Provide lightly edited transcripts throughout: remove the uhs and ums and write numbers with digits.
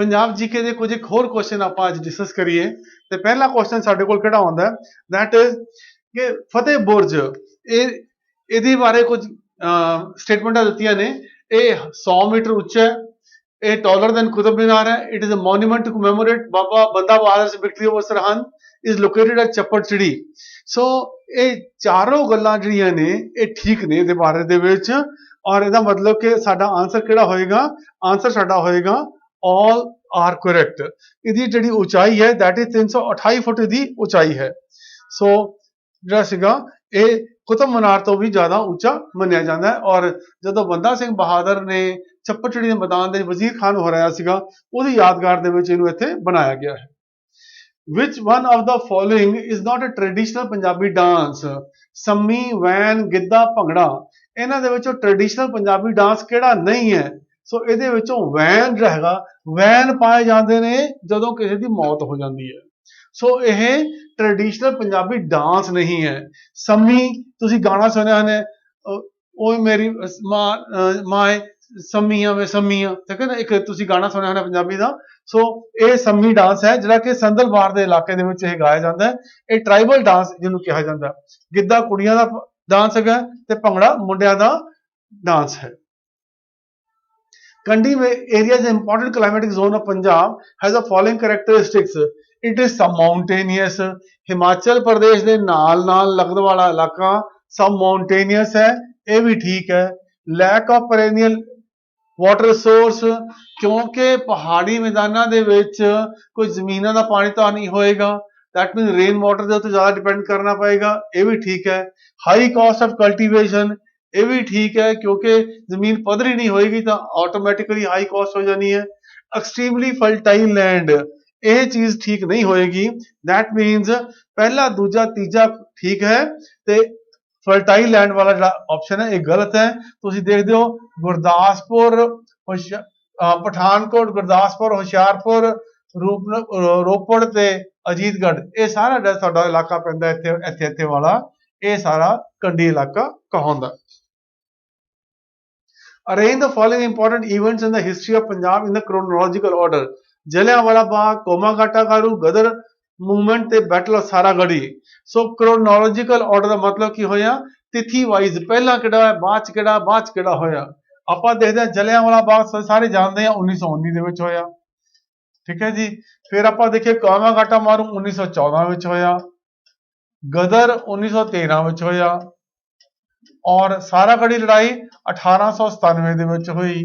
Punjab GK ਦੇ ਕੁਝ ਇੱਕ ਹੋਰ ਕੁਐਸਚਨ ਆਪਾਂ ਅੱਜ ਡਿਸਕਸ ਕਰੀਏ ਤੇ ਪਹਿਲਾ ਕੁਐਸਚਨ ਸਾਡੇ ਕੋਲ ਕਿਹੜਾ ਆਉਂਦਾ ਹੈ ਦੈਟ ਇਜ਼ ਕਿ ਫਤਿਹ ਬੁਰਜ ਇਹਦੇ ਬਾਰੇ ਕੁਝ ਸਟੇਟਮੈਂਟਾਂ ਦਿੱਤੀਆਂ ਨੇ। ਇਹ 100 ਮੀਟਰ ਉੱਚਾ ਹੈ, ਇਹ ਟਾਲਰ ਦੈਨ ਕੁਤਬ ਮੀਨਾਰ ਹੈ, it is a monument to commemorate Baba Banda Bahadur victory over Sirhind, is located at Chapparchiri. So ਇਹ ਚਾਰੋਂ ਗੱਲਾਂ ਜਿਹੜੀਆਂ ਨੇ ਇਹ ਠੀਕ ਨੇ ਇਹਦੇ ਬਾਰੇ ਦੇ ਵਿੱਚ, ਔਰ ਇਹਦਾ ਮਤਲਬ ਕਿ ਸਾਡਾ ਆਨਸਰ ਕਿਹੜਾ ਹੋਏਗਾ, ਆਨਸਰ ਸਾਡਾ ਹੋਏਗਾ all are correct। ਇਹਦੀ ਜਿਹੜੀ ਉਚਾਈ ਹੈ that is 328 ਫੁੱਟ ਦੀ ਉਚਾਈ ਹੈ। ਸੋ ਜਿਹੜਾ ਸੀਗਾ ਇਹ ਕੁਤਬ ਮੀਨਾਰ ਤੋਂ ਵੀ ਜ਼ਿਆਦਾ ਉੱਚਾ ਮੰਨਿਆ ਜਾਂਦਾ ਹੈ। ਔਰ ਜਦੋਂ ਬੰਦਾ ਸਿੰਘ ਬਹਾਦਰ ਨੇ ਚੱਪੜਚਿੜੀ ਦੇ ਮੈਦਾਨ ਦੇ ਵਜ਼ੀਰ ਖਾਨ ਹਰਾਇਆ ਸੀਗਾ, ਉਹਦੀ ਯਾਦਗਾਰ ਦੇ ਵਿੱਚ ਇਹਨੂੰ ਇੱਥੇ ਬਣਾਇਆ ਗਿਆ ਹੈ। Which one of the following is not a traditional Punjabi dance? Sammi, ਵੈਨ, ਗਿੱਧਾ, ਭੰਗੜਾ। ਇਹਨਾਂ ਦੇ ਵਿੱਚੋਂ ਟ੍ਰੈਡੀਸ਼ਨਲ ਪੰਜਾਬੀ ਡਾਂਸ ਕਿਹੜਾ ਨਹੀਂ ਹੈ? ਸੋ ਇਹਦੇ ਵਿੱਚੋਂ ਵੈਨ ਜਿਹੜਾ ਹੈਗਾ, ਵੈਨ ਪਾਏ ਜਾਂਦੇ ਨੇ ਜਦੋਂ ਕਿਸੇ ਦੀ ਮੌਤ ਹੋ ਜਾਂਦੀ ਹੈ। ਸੋ ਇਹ ਟ੍ਰੈਡੀਸ਼ਨਲ ਪੰਜਾਬੀ ਡਾਂਸ ਨਹੀਂ ਹੈ। ਸੰਮੀ ਤੁਸੀਂ ਗਾਣਾ ਸੁਣਿਆ ਹੋਣਾ, ਓਏ ਮੇਰੀ ਮਾਏ ਸੰਮੀਆਂ ਵੇ ਸੰਮੀਆਂ, ਠੀਕ ਹੈ ਨਾ, ਇੱਕ ਤੁਸੀਂ ਗਾਣਾ ਸੁਣਿਆ ਹੋਣਾ ਪੰਜਾਬੀ ਦਾ। ਸੋ ਇਹ ਸੰਮੀ ਡਾਂਸ ਹੈ ਜਿਹੜਾ ਕਿ ਸੰਦਲਬਾਰ ਦੇ ਇਲਾਕੇ ਦੇ ਵਿੱਚ ਇਹ ਗਾਇਆ ਜਾਂਦਾ ਹੈ। ਇਹ ਟ੍ਰਾਈਬਲ ਡਾਂਸ ਜਿਹਨੂੰ ਕਿਹਾ ਜਾਂਦਾ। ਗਿੱਧਾ ਕੁੜੀਆਂ ਦਾ ਡਾਂਸ ਹੈਗਾ ਤੇ ਭੰਗੜਾ ਮੁੰਡਿਆਂ ਦਾ ਡਾਂਸ ਹੈ। Kandi area is an important climatic zone of Punjab, has the following characteristics. It is sub-mountainous। Himachal Pradesh ਦੇ ਨਾਲ ਲੱਗਣ ਵਾਲਾ ਇਲਾਕਾ ਸਬ ਮਾਊਂਟੇਨੀਅਸ ਹੈ, ਇਹ ਵੀ ਠੀਕ ਹੈ। Lack of perennial water source, ਕਿਉਂਕਿ ਪਹਾੜੀ ਮੈਦਾਨਾਂ ਦੇ ਵਿੱਚ ਕੋਈ ਜ਼ਮੀਨਾਂ ਦਾ ਪਾਣੀ ਤਾਂ ਨਹੀਂ ਹੋਏਗਾ, that means रेन वाटर ਦੇ ਉੱਤੇ ਜ਼ਿਆਦਾ ਡਿਪੈਂਡ ਕਰਨਾ ਪਏਗਾ, ਇਹ ਵੀ ਠੀਕ ਹੈ। High cost of cultivation, ਇਹ ਵੀ ਠੀਕ ਹੈ ਕਿਉਂਕਿ ਜ਼ਮੀਨ ਪੱਧਰੀ ਨਹੀਂ ਹੋਏਗੀ ਤਾਂ ਆਟੋਮੈਟਿਕਲੀ ਹਾਈ ਕਾਸਟ ਹੋ ਜਾਣੀ ਹੈ। ਐਕਸਟ੍ਰੀਮਲੀ ਫਰਟਾਈਲ ਲੈਂਡ, ਇਹ ਚੀਜ਼ ਠੀਕ ਨਹੀਂ ਹੋਏਗੀ, ਦੈਟ ਮੀਨਸ ਪਹਿਲਾ ਦੂਜਾ ਤੀਜਾ ਠੀਕ ਹੈ ਤੇ ਫਰਟਾਈਲ ਲੈਂਡ ਵਾਲਾ ਜਿਹੜਾ ਆਪਸ਼ਨ ਹੈ ਇਹ ਗਲਤ ਹੈ। ਤੁਸੀਂ ਦੇਖਦੇ ਹੋ ਗੁਰਦਾਸਪੁਰ, ਪਠਾਨਕੋਟ, ਗੁਰਦਾਸਪੁਰ, ਹੁਸ਼ਿਆਰਪੁਰ, ਰੋਪੜ ਤੇ ਅਜੀਤਗੜ੍ਹ, ਇਹ ਸਾਰਾ ਜਿਹੜਾ ਸਾਡਾ ਇਲਾਕਾ ਪੈਂਦਾ ਇੱਥੇ ਵਾਲਾ, ਇਹ ਸਾਰਾ ਕੰਢੀ ਇਲਾਕਾ ਕਹਾਉਂਦਾ। Arrange the following important events in the history of Punjab in the chronological order। Jallianwala Bagh, Komagata Maru, Ghadar movement ਤੇ battle of Saragarhi. So chronological order ਦਾ ਮਤਲਬ ਕੀ ਹੋਇਆ, ਤਿਥੀ ਵਾਈਜ਼, ਪਹਿਲਾਂ ਕਿਹੜਾ ਹੈ, ਬਾਅਦ ਚ ਕਿਹੜਾ ਹੋਇਆ। ਆਪਾਂ ਦੇਖਦੇ ਹਾਂ ਜਲਿਆਂਵਾਲਾ ਬਾਗ ਸਾਰੇ ਜਾਣਦੇ ਹਾਂ 1919 ਦੇ ਵਿੱਚ ਹੋਇਆ, ਠੀਕ ਹੈ ਜੀ। ਫਿਰ ਆਪਾਂ ਦੇਖੀਏ ਕੋਮਾਗਾਟਾ ਮਾਰੂ 1914 ਵਿੱਚ ਹੋਇਆ, ਗਦਰ 1913 ਵਿੱਚ ਹੋਇਆ, ਔਰ ਸਾਰਾਗੜੀ ਲੜਾਈ 1897 ਦੇ ਵਿੱਚ ਹੋਈ,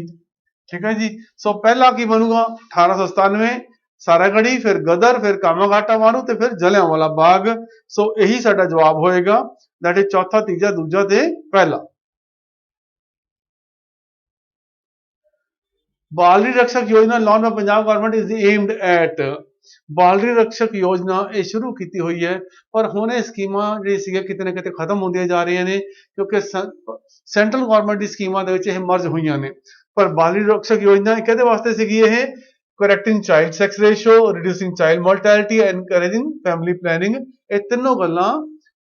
ਠੀਕ ਹੈ ਜੀ। ਸੋ ਪਹਿਲਾ ਕੀ ਬਣੂਗਾ 1897 ਸਾਰਾਗੜੀ, ਫਿਰ ਗਦਰ, ਫਿਰ ਕਾਮਾਗਾਟਾ ਮਾਰੂ ਤੇ ਫਿਰ ਜਲਿਆਂਵਾਲਾ ਬਾਗ। ਸੋ ਇਹੀ ਸਾਡਾ ਜਵਾਬ ਹੋਏਗਾ, ਦੈਟ ਇਜ਼ ਚੌਥਾ, ਤੀਜਾ, ਦੂਜਾ ਤੇ ਪਹਿਲਾ। Balri Rakshak Yojana launch by Punjab government is aimed at. Balri Rakshak Yojana ਇਹ ਸ਼ੁਰੂ ਕੀਤੀ ਹੋਈ ਹੈ, ਪਰ ਹੁਣ ਇਹ ਸਕੀਮਾਂ ਜਿਹੜੀ ਸੀਗੀਆਂ ਕਿਤੇ ਨਾ ਕਿਤੇ ਖਤਮ ਹੁੰਦੀਆਂ ਜਾ ਰਹੀਆਂ ਨੇ ਕਿਉਂਕਿ ਸੈਂਟਰਲ ਗਵਰਨਮੈਂਟ ਦੀ ਸਕੀਮਾਂ ਦੇ ਵਿੱਚ ਇਹ ਮਰਜ ਹੋਈਆਂ ਨੇ। ਪਰ ਬਾਲਰੀ ਰਕਸ਼ਕ ਯੋਜਨਾ ਕਿਹਦੇ ਵਾਸਤੇ ਸੀਗੀ? ਇਹ correcting child sex ratio, reducing child mortality, encouraging family planning, ਇਹ ਤਿੰਨੋਂ ਗੱਲਾਂ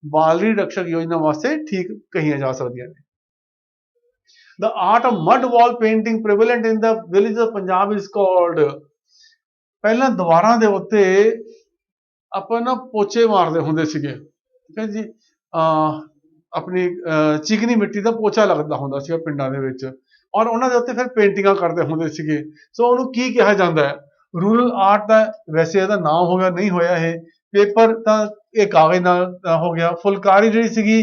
ਬਾਲਰੀ ਰਕਸ਼ਕ ਯੋਜਨਾ ਵਾਸਤੇ ਠੀਕ ਕਹੀਆਂ ਜਾ ਸਕਦੀਆਂ ਨੇ। The art of mud wall painting prevalent in the villages of Punjab is called। ਪਹਿਲਾਂ ਦੀਵਾਰਾਂ ਦੇ ਉੱਤੇ ਆਪਾਂ ਨਾ ਪੋਚੇ ਮਾਰਦੇ ਹੁੰਦੇ ਸੀਗੇ, ਠੀਕ ਹੈ ਜੀ, ਆਪਣੀ ਚੀਕਨੀ ਮਿੱਟੀ ਦਾ ਪੋਚਾ ਲੱਗਦਾ ਹੁੰਦਾ ਸੀਗਾ ਪਿੰਡਾਂ ਦੇ ਵਿੱਚ, ਔਰ ਉਹਨਾਂ ਦੇ ਉੱਤੇ ਫਿਰ ਪੇਂਟਿੰਗਾਂ ਕਰਦੇ ਹੁੰਦੇ ਸੀਗੇ। ਸੋ ਉਹਨੂੰ ਕੀ ਕਿਹਾ ਜਾਂਦਾ ਹੈ? ਰੂਰਲ ਆਰਟ ਦਾ ਵੈਸੇ ਇਹਦਾ ਨਾਮ ਹੋ ਗਿਆ, ਨਹੀਂ ਹੋਇਆ ਇਹ। ਪੇਪਰ ਤਾਂ ਇਹ ਕਾਗਜ਼ ਨਾਲ ਹੋ ਗਿਆ। ਫੁਲਕਾਰੀ ਜਿਹੜੀ ਸੀਗੀ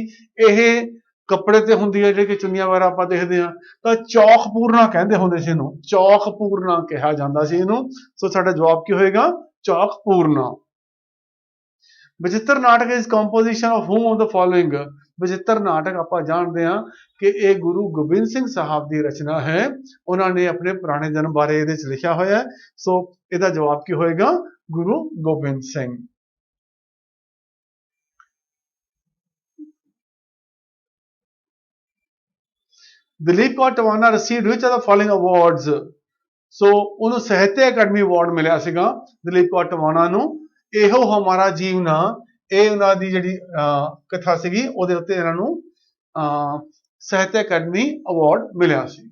ਇਹ ਕੱਪੜੇ ਤੇ ਹੁੰਦੀ ਹੈ, ਜਿਹੜੀ ਕਿ ਚੁੰਨੀਆਂ ਵਗੈਰਾ ਆਪਾਂ ਦੇਖਦੇ ਹਾਂ, ਤਾਂ ਚੌਕ ਪੂਰਨਾ ਕਹਿੰਦੇ ਹੁੰਦੇ ਸੀ ਇਹਨੂੰ, ਚੌਕ ਪੂਰਨਾ ਕਿਹਾ ਜਾਂਦਾ ਸੀ ਇਹਨੂੰ। ਸੋ ਸਾਡਾ ਜਵਾਬ ਕੀ ਹੋਏਗਾ? ਚੌਕ ਪੂਰਨਾ। ਬਚਿੱਤਰ ਨਾਟਕ ਇਸ composition of whom of the following. Bachittar ਨਾਟਕ ਆਪਾਂ ਜਾਣਦੇ ਹਾਂ ਕਿ ਇਹ ਗੁਰੂ ਗੋਬਿੰਦ ਸਿੰਘ ਸਾਹਿਬ ਦੀ ਰਚਨਾ ਹੈ, ਉਹਨਾਂ ਨੇ ਆਪਣੇ ਪੁਰਾਣੇ ਜਨਮ ਬਾਰੇ ਇਹਦੇ ਚ ਲਿਖਿਆ ਹੋਇਆ ਹੈ। ਸੋ ਇਹਦਾ ਜਵਾਬ ਕੀ ਹੋਏਗਾ? Guru Gobind Singh. Dalip Kaur Tiwana received which of the following awards। ਸੋ ਉਹਨੂੰ ਸਾਹਿਤਿਆ ਅਕੈਡਮੀ ਅਵਾਰਡ ਮਿਲਿਆ ਸੀਗਾ ਦਲੀਪ ਕੌਰ ਟਿਵਾਣਾ ਨੂੰ। ਇਹੋ ਹਮਾਰਾ ਜੀਵਨਾ, ਇਹ ਉਹਨਾਂ ਦੀ ਜਿਹੜੀ ਕਥਾ ਸੀਗੀ ਉਹਦੇ ਉੱਤੇ ਇਹਨਾਂ ਨੂੰ ਸਾਹਿਤਿਆ ਅਕੈਡਮੀ ਅਵਾਰਡ ਮਿਲਿਆ ਸੀ।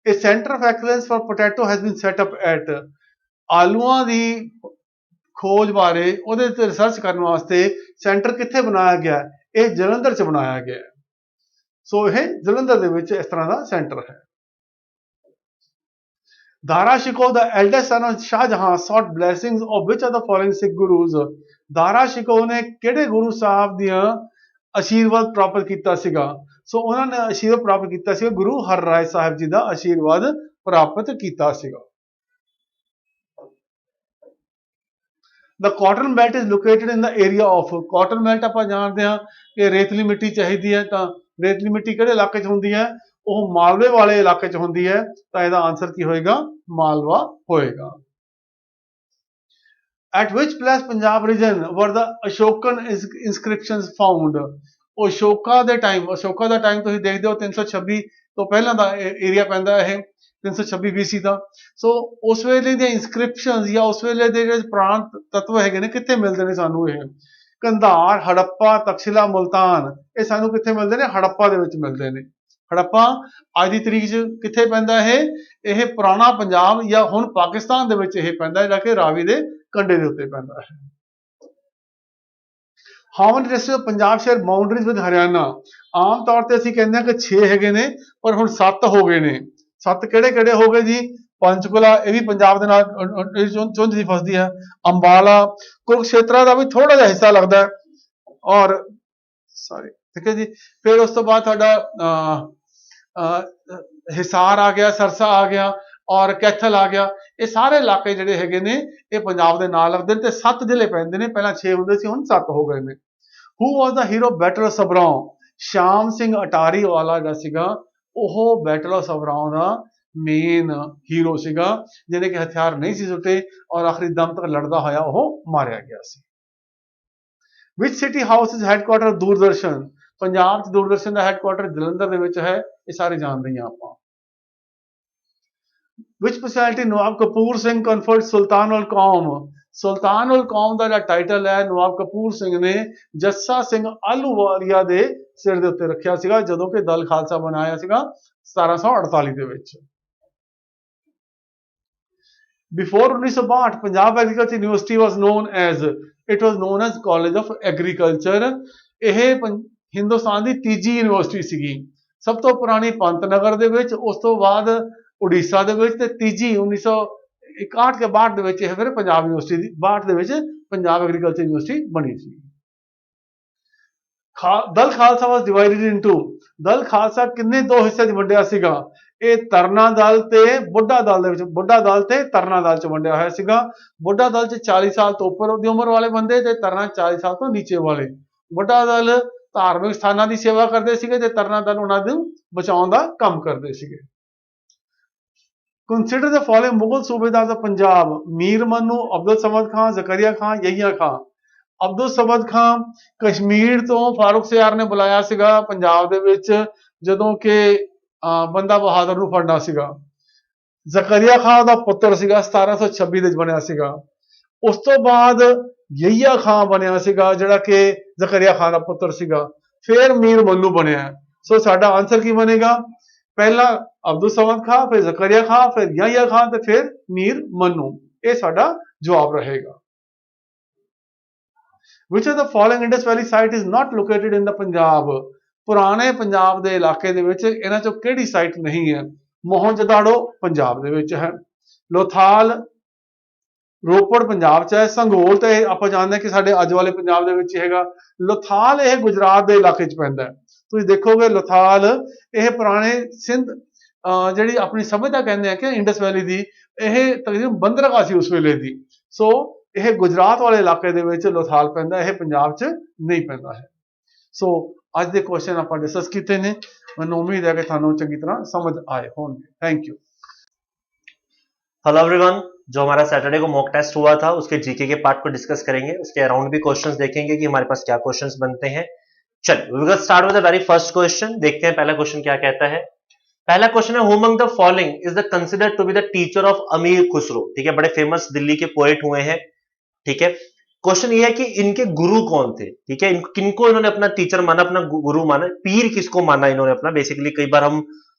A center of excellence for potato has been set up at। ਆਲੂਆਂ ਦੀ ਖੋਜ ਬਾਰੇ ਉਹਦੇ ਤੇ ਰਿਸਰਚ ਕਰਨ ਵਾਸਤੇ ਸੈਂਟਰ ਕਿੱਥੇ ਬਣਾਇਆ ਗਿਆ? ਇਹ ਜਲੰਧਰ 'ਚ ਬਣਾਇਆ ਗਿਆ ਹੈ। ਸੋ ਇਹ ਜਲੰਧਰ ਦੇ ਵਿੱਚ ਇਸ ਤਰ੍ਹਾਂ ਦਾ ਸੈਂਟਰ ਹੈ। Dara Shikoh, the eldest son of Shah Jahan, sought blessings of which of the following Sikh gurus? Dara Shikoh ਨੇ ਕਿਹੜੇ ਗੁਰੂ ਸਾਹਿਬ ਦੀਆਂ ਆਸ਼ੀਰਵਾਦ ਪ੍ਰਾਪਤ ਕੀਤਾ ਸੀਗਾ? ਸੋ ਉਹਨਾਂ ਨੇ ਆਸ਼ੀਰਵਾਦ ਪ੍ਰਾਪਤ ਕੀਤਾ ਸੀਗਾ ਗੁਰੂ ਹਰਰਾਏ ਸਾਹਿਬ ਜੀ ਦਾ ਆਸ਼ੀਰਵਾਦ ਪ੍ਰਾਪਤ ਕੀਤਾ ਸੀਗਾ। The cotton belt is located in the area of cotton belt ਆਪਾਂ ਜਾਣਦੇ ਹਾਂ ਕਿ ਰੇਤਲੀ ਮਿੱਟੀ ਚਾਹੀਦੀ ਹੈ, ਤਾਂ ਰੇਤਲੀ ਮਿੱਟੀ ਕਿਹੜੇ ਇਲਾਕੇ 'ਚ ਹੁੰਦੀ ਹੈ? ਉਹ ਮਾਲਵੇ ਵਾਲੇ ਇਲਾਕੇ 'ਚ ਹੁੰਦੀ ਹੈ, ਤਾਂ ਇਹਦਾ ਆਨਸਰ ਕੀ ਹੋਏਗਾ? ਮਾਲਵਾ ਹੋਏਗਾ। At which place Punjab region were the Ashokan inscriptions found? Ashoka the time ਤੁਸੀਂ ਦੇਖਦੇ ਹੋ 326 ਤੋਂ ਪਹਿਲਾਂ ਦਾ ਏਰੀਆ ਪੈਂਦਾ ਇਹ 326 BC ਦਾ। ਸੋ ਉਸ ਵੇਲੇ ਦੀਆਂ ਇਨਸਕ੍ਰਿਪਸ਼ਨਸ ਜਾਂ ਉਸ ਵੇਲੇ ਦੇ ਜਿਹੜੇ ਪੁਰਾਣ ਤੱਤਵ ਹੈਗੇ ਨੇ ਕਿੱਥੇ ਮਿਲਦੇ ਨੇ ਸਾਨੂੰ? ਇਹ ਕੰਧਾਰ, ਹੜੱਪਾ, ਤਕਸ਼ਿਲਾ, ਮੁਲਤਾਨ, ਇਹ ਸਾਨੂੰ ਕਿੱਥੇ ਮਿਲਦੇ ਨੇ? ਹੜੱਪਾ ਦੇ ਵਿੱਚ ਮਿਲਦੇ ਨੇ। ਹੜੱਪਾ ਅੱਜ ਦੀ ਤਰੀਕ 'ਚ ਕਿੱਥੇ ਪੈਂਦਾ ਇਹ ਪੁਰਾਣਾ ਪੰਜਾਬ ਜਾਂ ਹੁਣ ਪਾਕਿਸਤਾਨ ਦੇ ਵਿੱਚ ਇਹ ਪੈਂਦਾ, ਜਿਹੜਾ ਕਿ ਰਾਵੀ ਦੇ ਕੰਢੇ ਦੇ ਉੱਤੇ ਪੈਂਦਾ ਹੈ। How many districts of Punjab share boundaries with Haryana? ਆਮ ਤੌਰ ਤੇ ਅਸੀਂ ਕਹਿੰਦੇ ਹਾਂ ਕਿ 6 ਹੈਗੇ ਨੇ, ਪਰ ਹੁਣ 7 ਹੋ ਗਏ ਨੇ। 7 ਕਿਹੜੇ ਹੋ ਗਏ ਜੀ? ਪੰਚਕੁਲਾ, ਇਹ ਵੀ ਪੰਜਾਬ ਦੇ ਨਾਲ ਚੁੰਝ ਦੀ ਫਸਦੀ ਹੈ। ਅੰਬਾਲਾ, ਕੁਰੂਕਸ਼ੇਤਰਾ ਦਾ ਵੀ ਥੋੜਾ ਜਿਹਾ ਹਿੱਸਾ ਲੱਗਦਾ ਹੈ, ਔਰ ਠੀਕ ਹੈ ਜੀ। ਫਿਰ ਉਸ ਤੋਂ ਬਾਅਦ ਤੁਹਾਡਾ ਹਿਸਾਰ ਆ ਗਿਆ, ਸਰਸਾ ਆ ਗਿਆ, ਔਰ ਕੈਥਲ ਆ ਗਿਆ। ਇਹ ਸਾਰੇ ਇਲਾਕੇ ਜਿਹੜੇ ਹੈਗੇ ਨੇ ਇਹ ਪੰਜਾਬ ਦੇ ਨਾਲ ਲੱਗਦੇ ਨੇ ਤੇ 7 ਜ਼ਿਲ੍ਹੇ ਪੈਂਦੇ ਨੇ। ਪਹਿਲਾਂ 6 ਹੁੰਦੇ ਸੀ, ਹੁਣ 7 ਹੋ ਗਏ ਨੇ। Who was the hero Battle of Sabraon? ਸ਼ਾਮ ਸਿੰਘ ਅਟਾਰੀ ਵਾਲਾ ਜਿਹੜਾ ਸੀਗਾ ਉਹ ਬੈਟਲ ਆਫ ਸਬਰਾਉਂ ਦਾ ਮੇਨ ਹੀਰੋ ਸੀਗਾ, ਜਿਹਨੇ ਕਿ ਹਥਿਆਰ ਨਹੀਂ ਸੀ ਸੁੱਟੇ ਔਰ ਆਖਰੀ ਦਮ ਤੱਕ ਲੜਦਾ ਹੋਇਆ ਉਹ ਮਾਰਿਆ ਗਿਆ ਸੀ। Which city house is headquarter of Doordarshan? Punjab 'ਚ ਦੂਰਦਰਸ਼ਨ ਦਾ ਹੈਡਕੁਆਟਰ ਜਲੰਧਰ ਦੇ ਵਿੱਚ ਹੈ, ਇਹ ਸਾਰੇ ਜਾਣਦੇ ਹਾਂ ਆਪਾਂ। Which personality Nawab Kapoor Singh conferred ਸੁਲਤਾਨ ਉਲ ਕੌਮ? ਸੁਲਤਾਨ ਉਲ ਕੌਮ ਦਾ ਜਿਹੜਾ ਟਾਈਟਲ ਹੈ ਨਵਾਬ ਕਪੂਰ ਸਿੰਘ ਨੇ ਜੱਸਾ ਸਿੰਘ ਆਹਲੂਵਾਲੀਆ ਦੇ ਸਿਰ ਦੇ ਉੱਤੇ ਰੱਖਿਆ ਸੀਗਾ ਜਦੋਂ ਕਿ ਦਲ ਖਾਲਸਾ ਬਣਾਇਆ ਸੀਗਾ 1748 ਦੇ ਵਿੱਚ। Before 1962 Punjab agriculture university was known as college of agriculture. ਇਹ ਹਿੰਦੁਸਤਾਨ ਦੀ ਤੀਜੀ ਯੂਨੀਵਰਸਿਟੀ ਸੀਗੀ। ਸਭ ਤੋਂ ਪੁਰਾਣੀ ਪੰਤਨਗਰ ਦੇ ਵਿੱਚ, ਉਸ ਤੋਂ ਬਾਅਦ ਉੜੀਸਾ ਦੇ ਵਿੱਚ, ਤੇ ਤੀਜੀ 1961 ਕੇ ਬਾਅਦ ਦੇ ਵਿੱਚ ਇਹ ਫਿਰ ਪੰਜਾਬ ਯੂਨੀਵਰਸਿਟੀ ਦੀ 62 ਦੇ ਵਿੱਚ ਪੰਜਾਬ ਐਗਰੀਕਲਚਰ ਯੂਨੀਵਰਸਿਟੀ ਬਣੀ ਸੀ। ਦਲ ਖਾਲਸਾ ਵਾਸ ਡਿਵਾਈਡਡ ਇਨਟੂ। ਦਲ ਖਾਲਸਾ ਕਿੰਨੇ ਦੋ ਹਿੱਸੇ 'ਚ ਵੰਡਿਆ ਸੀਗਾ? ਇਹ ਤਰਨਾ ਦਲ ਤੇ ਬੁੱਢਾ ਦਲ ਦੇ ਵਿੱਚ, ਬੁੱਢਾ ਦਲ ਤੇ ਤਰਨਾ ਦਲ 'ਚ ਵੰਡਿਆ ਹੋਇਆ ਸੀਗਾ। ਬੁੱਢਾ ਦਲ 'ਚ 40 ਸਾਲ ਤੋਂ ਉੱਪਰ ਦੀ ਉਮਰ ਵਾਲੇ ਬੰਦੇ ਤੇ ਤਰਨਾ 40 ਸਾਲ ਤੋਂ ਨੀਚੇ ਵਾਲੇ। ਬੁੱਢਾ ਦਲ ਧਾਰਮਿਕ ਸਥਾਨਾਂ ਦੀ ਸੇਵਾ ਕਰਦੇ ਸੀਗੇ ਤੇ ਤਰਨਾ ਦਲ ਉਹਨਾਂ ਨੂੰ ਬਚਾਉਣ ਦਾ ਕੰਮ ਕਰਦੇ ਸੀਗੇ। Consider the following Mughal सूबेदार of Punjab: मीर मन्नू, अब्दुल समद खान, जकरिया खान, यहिया खान। ਅਬਦੁਲ ਸਮਦ ਖਾਨ ਕਸ਼ਮੀਰ ਤੋਂ ਫਾਰੂਕ ਸਿਆਰ ਨੇ ਬੁਲਾਇਆ ਸੀਗਾ ਪੰਜਾਬ ਦੇ ਵਿੱਚ ਜਦੋਂ ਕਿ ਬੰਦਾ ਬਹਾਦਰ ਨੂੰ ਫੜਨਾ ਸੀਗਾ। ਜ਼ਕਰੀਆ ਖਾਨ ਦਾ ਪੁੱਤਰ ਸੀਗਾ, 1726 ਦੇ ਵਿੱਚ ਬਣਿਆ ਸੀਗਾ। ਉਸ ਤੋਂ ਬਾਅਦ ਯਹੀਆ ਖਾਨ ਬਣਿਆ ਸੀਗਾ ਜਿਹੜਾ ਕਿ ਜ਼ਕਰੀਆ ਖਾਨ ਦਾ ਪੁੱਤਰ ਸੀਗਾ। ਫਿਰ ਮੀਰ ਮੰਨੂ ਬਣਿਆ। ਸੋ ਸਾਡਾ ਆਨਸਰ ਕੀ ਬਣੇਗਾ? ਪਹਿਲਾ ਅਬਦੁਲ ਸਮਦ ਖਾਨ, ਫਿਰ ਜ਼ਕਰੀਆ ਖਾਨ, ਫਿਰ ਯਹੀਆ ਖਾਨ ਤੇ ਫਿਰ ਮੀਰ ਮੰਨੂ। ਇਹ ਸਾਡਾ ਜਵਾਬ ਰਹੇਗਾ। Which of the following Indus Valley site is not located in the Punjab? ਪੁਰਾਣੇ ਪੰਜਾਬ ਦੇ ਇਲਾਕੇ ਦੇ ਵਿੱਚ ਇਹਨਾਂ ਚੋਂ ਕਿਹੜੀ ਸਾਈਟ ਨਹੀਂ ਹੈ? ਮੋਹਨਜੋਦਾੜੋ ਪੰਜਾਬ ਦੇ ਵਿੱਚ ਹੈ, ਲੋਥਾਲ ਰੋਪੜ ਪੰਜਾਬ 'ਚ ਹੈ, ਸੰਘੋਲ ਤੇ ਆਪਾਂ ਜਾਣਦੇ ਹਾਂ ਕਿ ਸਾਡੇ ਅੱਜ ਵਾਲੇ ਪੰਜਾਬ ਦੇ ਵਿੱਚ ਹੈਗਾ। ਲੋਥਾਲ ਇਹ ਗੁਜਰਾਤ ਦੇ ਇਲਾਕੇ 'ਚ ਪੈਂਦਾ ਹੈ। ਤੁਸੀਂ ਦੇਖੋਗੇ ਲੋਥਾਲ ਇਹ ਪੁਰਾਣੇ ਸਿੰਧ ਜਿਹੜੀ ਆਪਣੀ ਸਭਿਅਤਾ ਕਹਿੰਦੇ ਆ ਕਿ ਇੰਡਸ ਵੈਲੀ ਦੀ, ਇਹ ਤਕਰੀਬਨ ਬੰਦਰਗਾਹ ਸੀ ਉਸ ਵੇਲੇ ਦੀ। ਸੋ ਇਹ ਗੁਜਰਾਤ ਵਾਲੇ ਇਲਾਕੇ ਦੇ ਵਿੱਚ ਲੋਥਾਲ ਪੈਂਦਾ, ਇਹ ਪੰਜਾਬ 'ਚ ਨਹੀਂ ਪੈਂਦਾ ਹੈ। ਸੋ ਅੱਜ ਦੇ ਕੁਐਸਚਨ ਆਪਾਂ ਡਿਸਕਸ ਕੀਤੇ ਨੇ। ਮੈਨੂੰ ਉਮੀਦ है कि ਤੁਹਾਨੂੰ ਚੰਗੀ ਤਰ੍ਹਾਂ समझ आए होंगे। Thank you. हेलो एवरीवन, जो हमारा सैटरडे को मॉक टेस्ट हुआ था उसके जीके के पार्ट को डिस्कस करेंगे, उसके अराउंड भी क्वेश्चंस देखेंगे कि हमारे पास क्या क्वेश्चंस बनते हैं। चलिए we will start with the very first question. देखते हैं पहला क्वेश्चन क्या कहता है। पहला क्वेश्चन है, who among the following is the considered to be the teacher of Amir Khusro. ठीक है, बड़े फेमस दिल्ली के पोएट हुए हैं। ठीक है, क्वेश्चन ये है कि इनके गुरु कौन थे। ठीक है, किनको इन्होंने अपना टीचर माना, अपना गुरु माना, पीर किसको माना इन्होंने अपना। बेसिकली कई बार हम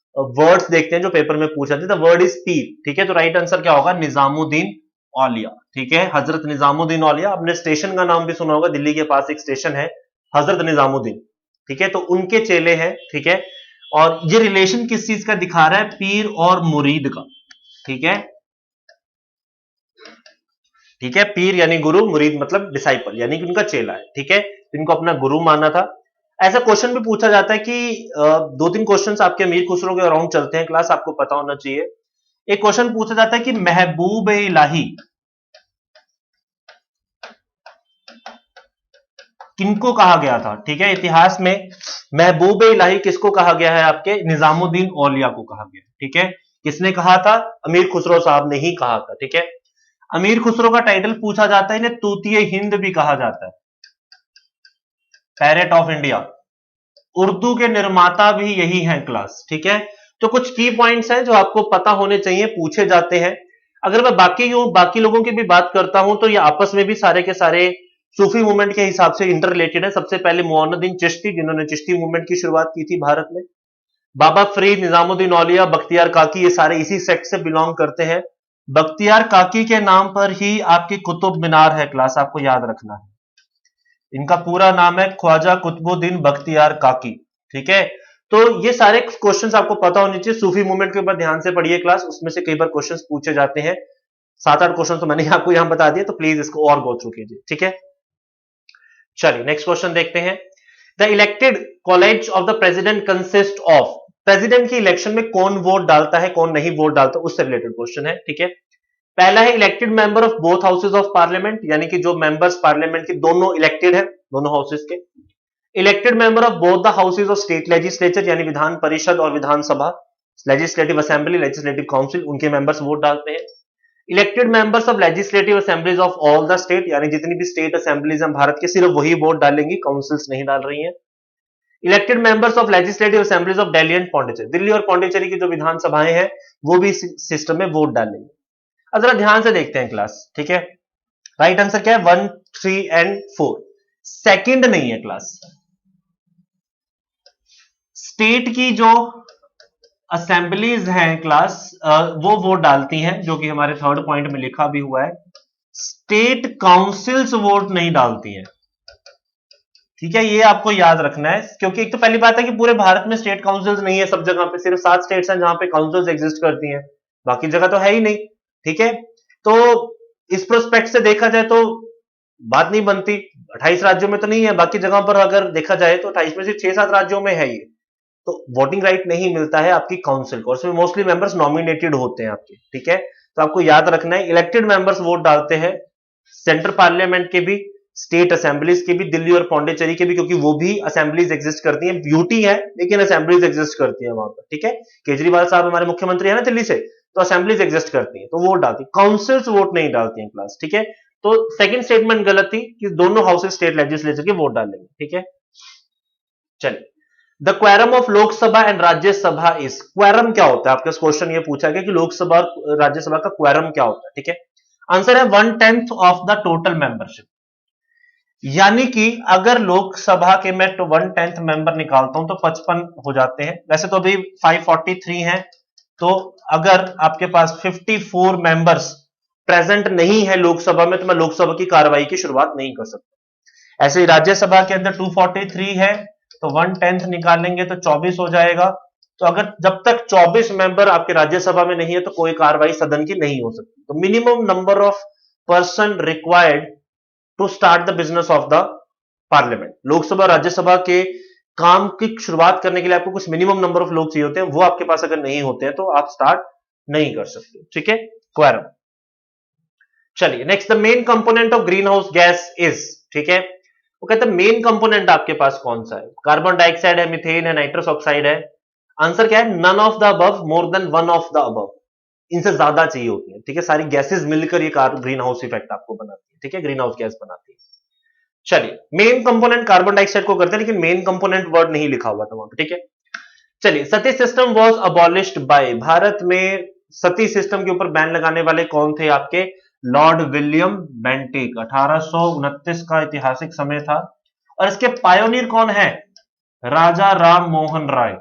वर्ड्स देखते हैं जो पेपर में पूछा जाते हैं, द वर्ड इज पीर। ठीक है, तो राइट आंसर क्या होगा? निजामुद्दीन औलिया, ठीक है, हजरत निजामुद्दीन औलिया। आपने स्टेशन का नाम भी सुना होगा, दिल्ली के पास एक स्टेशन है हजरत निजामुद्दीन, ठीक है, तो उनके चेले हैं, ठीक है। और ये रिलेशन किस चीज का दिखा रहा है, पीर और मुरीद का, ठीक है, ठीक है, पीर यानी गुरु, मुरीद मतलब डिसाइपल यानी कि उनका चेला है, ठीक है, इनको अपना गुरु माना था। ऐसा क्वेश्चन भी पूछा जाता है कि दो तीन क्वेश्चंस आपके अमीर खुसरो के अराउंड चलते हैं क्लास, आपको पता होना चाहिए। एक क्वेश्चन पूछा जाता है कि महबूब इलाही किनको कहा गया था, ठीक है, इतिहास में महबूब इलाही किसको कहा गया है, आपके निजामुद्दीन औलिया को कहा गया, ठीक है। किसने कहा था, अमीर खुसरो साहब ने ही कहा था, ठीक है। अमीर खुसरो का टाइटल पूछा जाता है, इन्हें तूतिए हिंद भी कहा जाता है, पैरेट ऑफ इंडिया। उर्दू के निर्माता भी यही हैं क्लास, ठीक है। तो कुछ की पॉइंट्स हैं जो आपको पता होने चाहिए, पूछे जाते हैं। अगर मैं बाकी लोगों की भी बात करता हूं तो ये आपस में भी सारे के सारे सूफी मूवमेंट के हिसाब से इंटर रिलेटेड है। सबसे पहले मुइनुद्दीन चिश्ती, जिन्होंने चिश्ती मूवमेंट की शुरुआत की थी भारत में, बाबा फरीद, निजामुद्दीन औलिया, बख्तियार काकी, ये सारे इसी सेक्ट से बिलोंग करते हैं। बख्तियार काकी के नाम पर ही आपकी कुतुब मीनार है क्लास, आपको याद रखना है। इनका पूरा नाम है ख्वाजा कुतुबुद्दीन बख्तियार काकी, ठीक है। तो ये सारे क्वेश्चंस आपको पता होने चाहिए। सूफी मूवमेंट के ऊपर ध्यान से पढ़िए क्लास, उसमें से कई बार क्वेश्चंस पूछे जाते हैं। 7-8 क्वेश्चन तो मैंने आपको यहां बता दिया, तो प्लीज इसको और गो थ्रू कीजिए, ठीक है। चलिए नेक्स्ट क्वेश्चन देखते हैं। The elected college of the president consist of, president की इलेक्शन में कौन वोट डालता है, कौन नहीं वोट डालता, उससे रिलेटेड क्वेश्चन है, ठीक है। पहला है elected member of both houses of parliament, यानी कि जो मेंबर्स पार्लियामेंट के दोनों इलेक्टेड है, दोनों हाउसेज के। Elected member of both the houses of state legislature, यानी विधान परिषद और विधानसभा, लेजिस्लेटिव असेंबली, लेजिस्लेटिव काउंसिल, उनके मेंबर्स वोट डालते हैं। Elected members of legislative assemblies of all the state, यानी जितनी भी स्टेट असेंबलीज हैं भारत के, सिर्फ वही वोट डालेंगी, काउंसिल्स नहीं डाल रही हैं। Elected members of legislative assemblies of Delhi and Pondicherry, Delhi और पौंडीचेरी की जो विधानसभाएं हैं वो भी सिस्टम में वोट डालेंगे। अब जरा ध्यान से देखते हैं क्लास, ठीक है। राइट आंसर क्या है, 1, 3 एंड 4, सेकंड नहीं है क्लास। स्टेट की जो असेंबलीज हैं क्लास, वो वोट डालती हैं, जो कि हमारे थर्ड पॉइंट में लिखा भी हुआ है। स्टेट काउंसिल्स वोट नहीं डालती हैं, ठीक है, ये आपको याद रखना है। क्योंकि एक तो पहली बात है कि पूरे भारत में स्टेट काउंसिल्स नहीं है, सब जगह पे सिर्फ 7 स्टेट्स हैं जहां पे काउंसिल्स एग्जिस्ट करती हैं, बाकी जगह तो है ही नहीं, ठीक है। तो इस प्रोस्पेक्ट से देखा जाए तो बात नहीं बनती। 28 राज्यों में तो नहीं है, बाकी जगह पर अगर देखा जाए तो 28 में से 6-7 राज्यों में है ये, तो वोटिंग राइट नहीं मिलता है आपकी काउंसिल को, और उसमें मोस्टली मेंबर्स नॉमिनेटेड होते हैं आपके, ठीक है। तो आपको याद रखना है, इलेक्टेड मेंबर्स वोट डालते हैं सेंट्रल पार्लियामेंट के भी, स्टेट असेंबलीज के भी, दिल्ली और पौंडीचेरी के भी, क्योंकि वो भी असेंबलीज एग्जिस्ट करती हैं, यूटी है लेकिन असेंबलीज एग्जिस्ट करती हैं वहां पर, ठीक है। केजरीवाल साहब हमारे मुख्यमंत्री है ना दिल्ली से, तो असेंबलीज एग्जिस्ट करती हैं, तो वोट डालती, काउंसिल्स वोट नहीं डालती हैं क्लास, ठीक है। तो सेकंड स्टेटमेंट गलत थी कि दोनों हाउसेज स्टेट लेजिस्लेचर के वोट डालेंगे, ठीक है। चलिए, the quorum of Lok Sabha and Rajya Sabha is, quorum क्या होता है, आपके क्वेश्चन ये पूछा गया कि लोकसभा और राज्यसभा का क्वारम क्या होता है, ठीक है। आंसर है 1/10 ऑफ द टोटल मेंबरशिप, यानी कि अगर लोकसभा के मैं 1/10 मेंबर निकालता हूं तो 55 हो जाते हैं, वैसे तो अभी 543 हैं, तो अगर आपके पास 54 मेंबर्स प्रेजेंट नहीं है लोकसभा में, तो मैं लोकसभा की कार्रवाई की शुरुआत नहीं कर सकता। ऐसे ही राज्यसभा के अंदर 243 है, तो 1/10 निकालेंगे तो 24 हो जाएगा। तो अगर जब तक 24 मेंबर आपके राज्यसभा में नहीं है तो कोई कार्रवाई सदन की नहीं हो सकती। तो minimum number of person required to start the business of the parliament, Lok Sabha Rajya Sabha के काम की शुरुआत करने के लिए आपको कुछ मिनिमम नंबर ऑफ लोग चाहिए होते हैं, वो आपके पास अगर नहीं होते हैं तो आप स्टार्ट नहीं कर सकते, ठीक है, क्वारम। चलिए next, the main component of green house gas is, ठीक है। वो कहते हैं मेन कंपोनेंट आपके पास कौन सा है, कार्बन डाइऑक्साइड है, मीथेन है, नाइट्रस ऑक्साइड है। आंसर क्या है, none of the above, more than one of the above, इनसे ज्यादा चाहिए होती है, ठीक है। सारी गैसेस मिलकर ये ग्रीन हाउस इफेक्ट आपको बनाती है, ठीक है, ग्रीन हाउस गैस बनाती है। चलिए, मेन कंपोनेंट कार्बन डाइऑक्साइड को करते हैं, लेकिन मेन कंपोनेंट वर्ड नहीं लिखा हुआ था वहां पर, ठीक है। चलिए, sati system was abolished by, Bharat में सती सिस्टम के ऊपर बैन लगाने वाले कौन थे आपके, लॉर्ड विलियम बेंटिक, 1829 का ऐतिहासिक समय था। और इसके पायोनियर कौन है, राजा राम मोहन राय,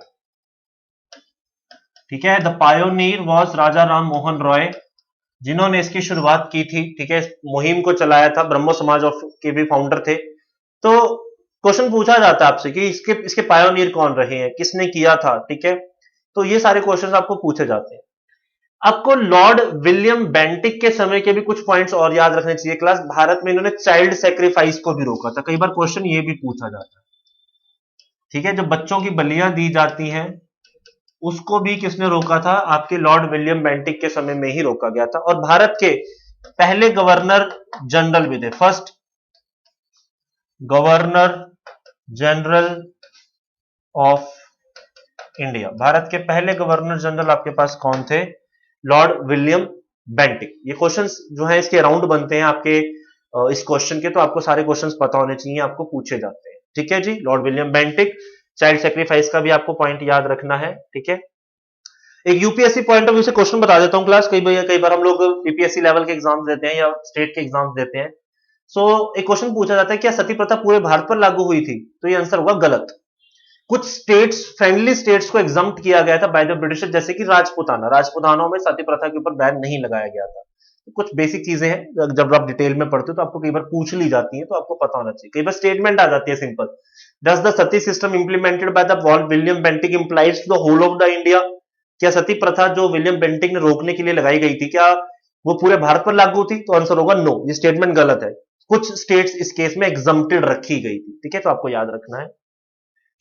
ठीक है। द पायोनियर वाज राजा राम मोहन रॉय, जिन्होंने इसकी शुरुआत की थी, ठीक है, इस मुहिम को चलाया था, ब्रह्मो समाज ऑफ के भी फाउंडर थे। तो क्वेश्चन पूछा जाता है आपसे कि इसके इसके पायोनियर कौन रहे हैं, किसने किया था, ठीक है। तो ये सारे क्वेश्चन आपको पूछे जाते हैं। आपको लॉर्ड विलियम बेंटिक के समय के भी कुछ पॉइंट्स और याद रखने चाहिए क्लास। भारत में इन्होंने चाइल्ड सेक्रीफाइस को भी रोका था, कई बार क्वेश्चन ये भी पूछा जाता है, ठीक है। जो बच्चों की बलियां दी जाती हैं उसको भी किसने रोका था, आपके लॉर्ड विलियम बेंटिक के समय में ही रोका गया था। और भारत के पहले गवर्नर जनरल भी थे, first governor general of India. Bharat के पहले गवर्नर जनरल आपके पास कौन थे, लॉर्ड विलियम बेंटिक। ये क्वेश्चंस जो है इसके अराउंड बनते हैं आपके इस क्वेश्चन के, तो आपको सारे क्वेश्चंस पता होने चाहिए, आपको पूछे जाते हैं, ठीक है जी। Lord William Bentinck, child sacrifice का भी आपको पॉइंट याद रखना है, ठीक है। एक यूपीएससी पॉइंट ऑफ व्यू से क्वेश्चन बता देता हूं क्लास। कई बार हम लोग यूपीएससी लेवल के एग्जाम देते हैं या स्टेट के एग्जाम देते हैं। सो एक क्वेश्चन पूछा जाता है क्या सती प्रथा पूरे भारत पर लागू हुई थी, तो ये आंसर होगा गलत। कुछ स्टेट्स, फ्रेंडली स्टेट्स को एग्जम्प्ट किया गया था बाय द ब्रिटिशर, जैसे कि राजपुतानों में सती प्रथा के ऊपर बैन नहीं लगाया गया था। तो कुछ बेसिक चीजें हैं, जब आप डिटेल में पढ़ते हो तो आपको कई बार पूछ ली जाती है, तो आपको पता होना चाहिए। कई बार स्टेटमेंट आ जाती है simple, does the sati system implemented by the William Bentinck implies the whole of the India. क्या सती प्रथा जो विलियम बेंटिक ने रोकने के लिए लगाई गई थी, क्या वो पूरे भारत पर लागू थी, तो आंसर होगा नो, ये स्टेटमेंट गलत है। कुछ स्टेट्स इस केस में एग्जम्प्टेड रखी गई थी, ठीक है, तो आपको याद रखना है।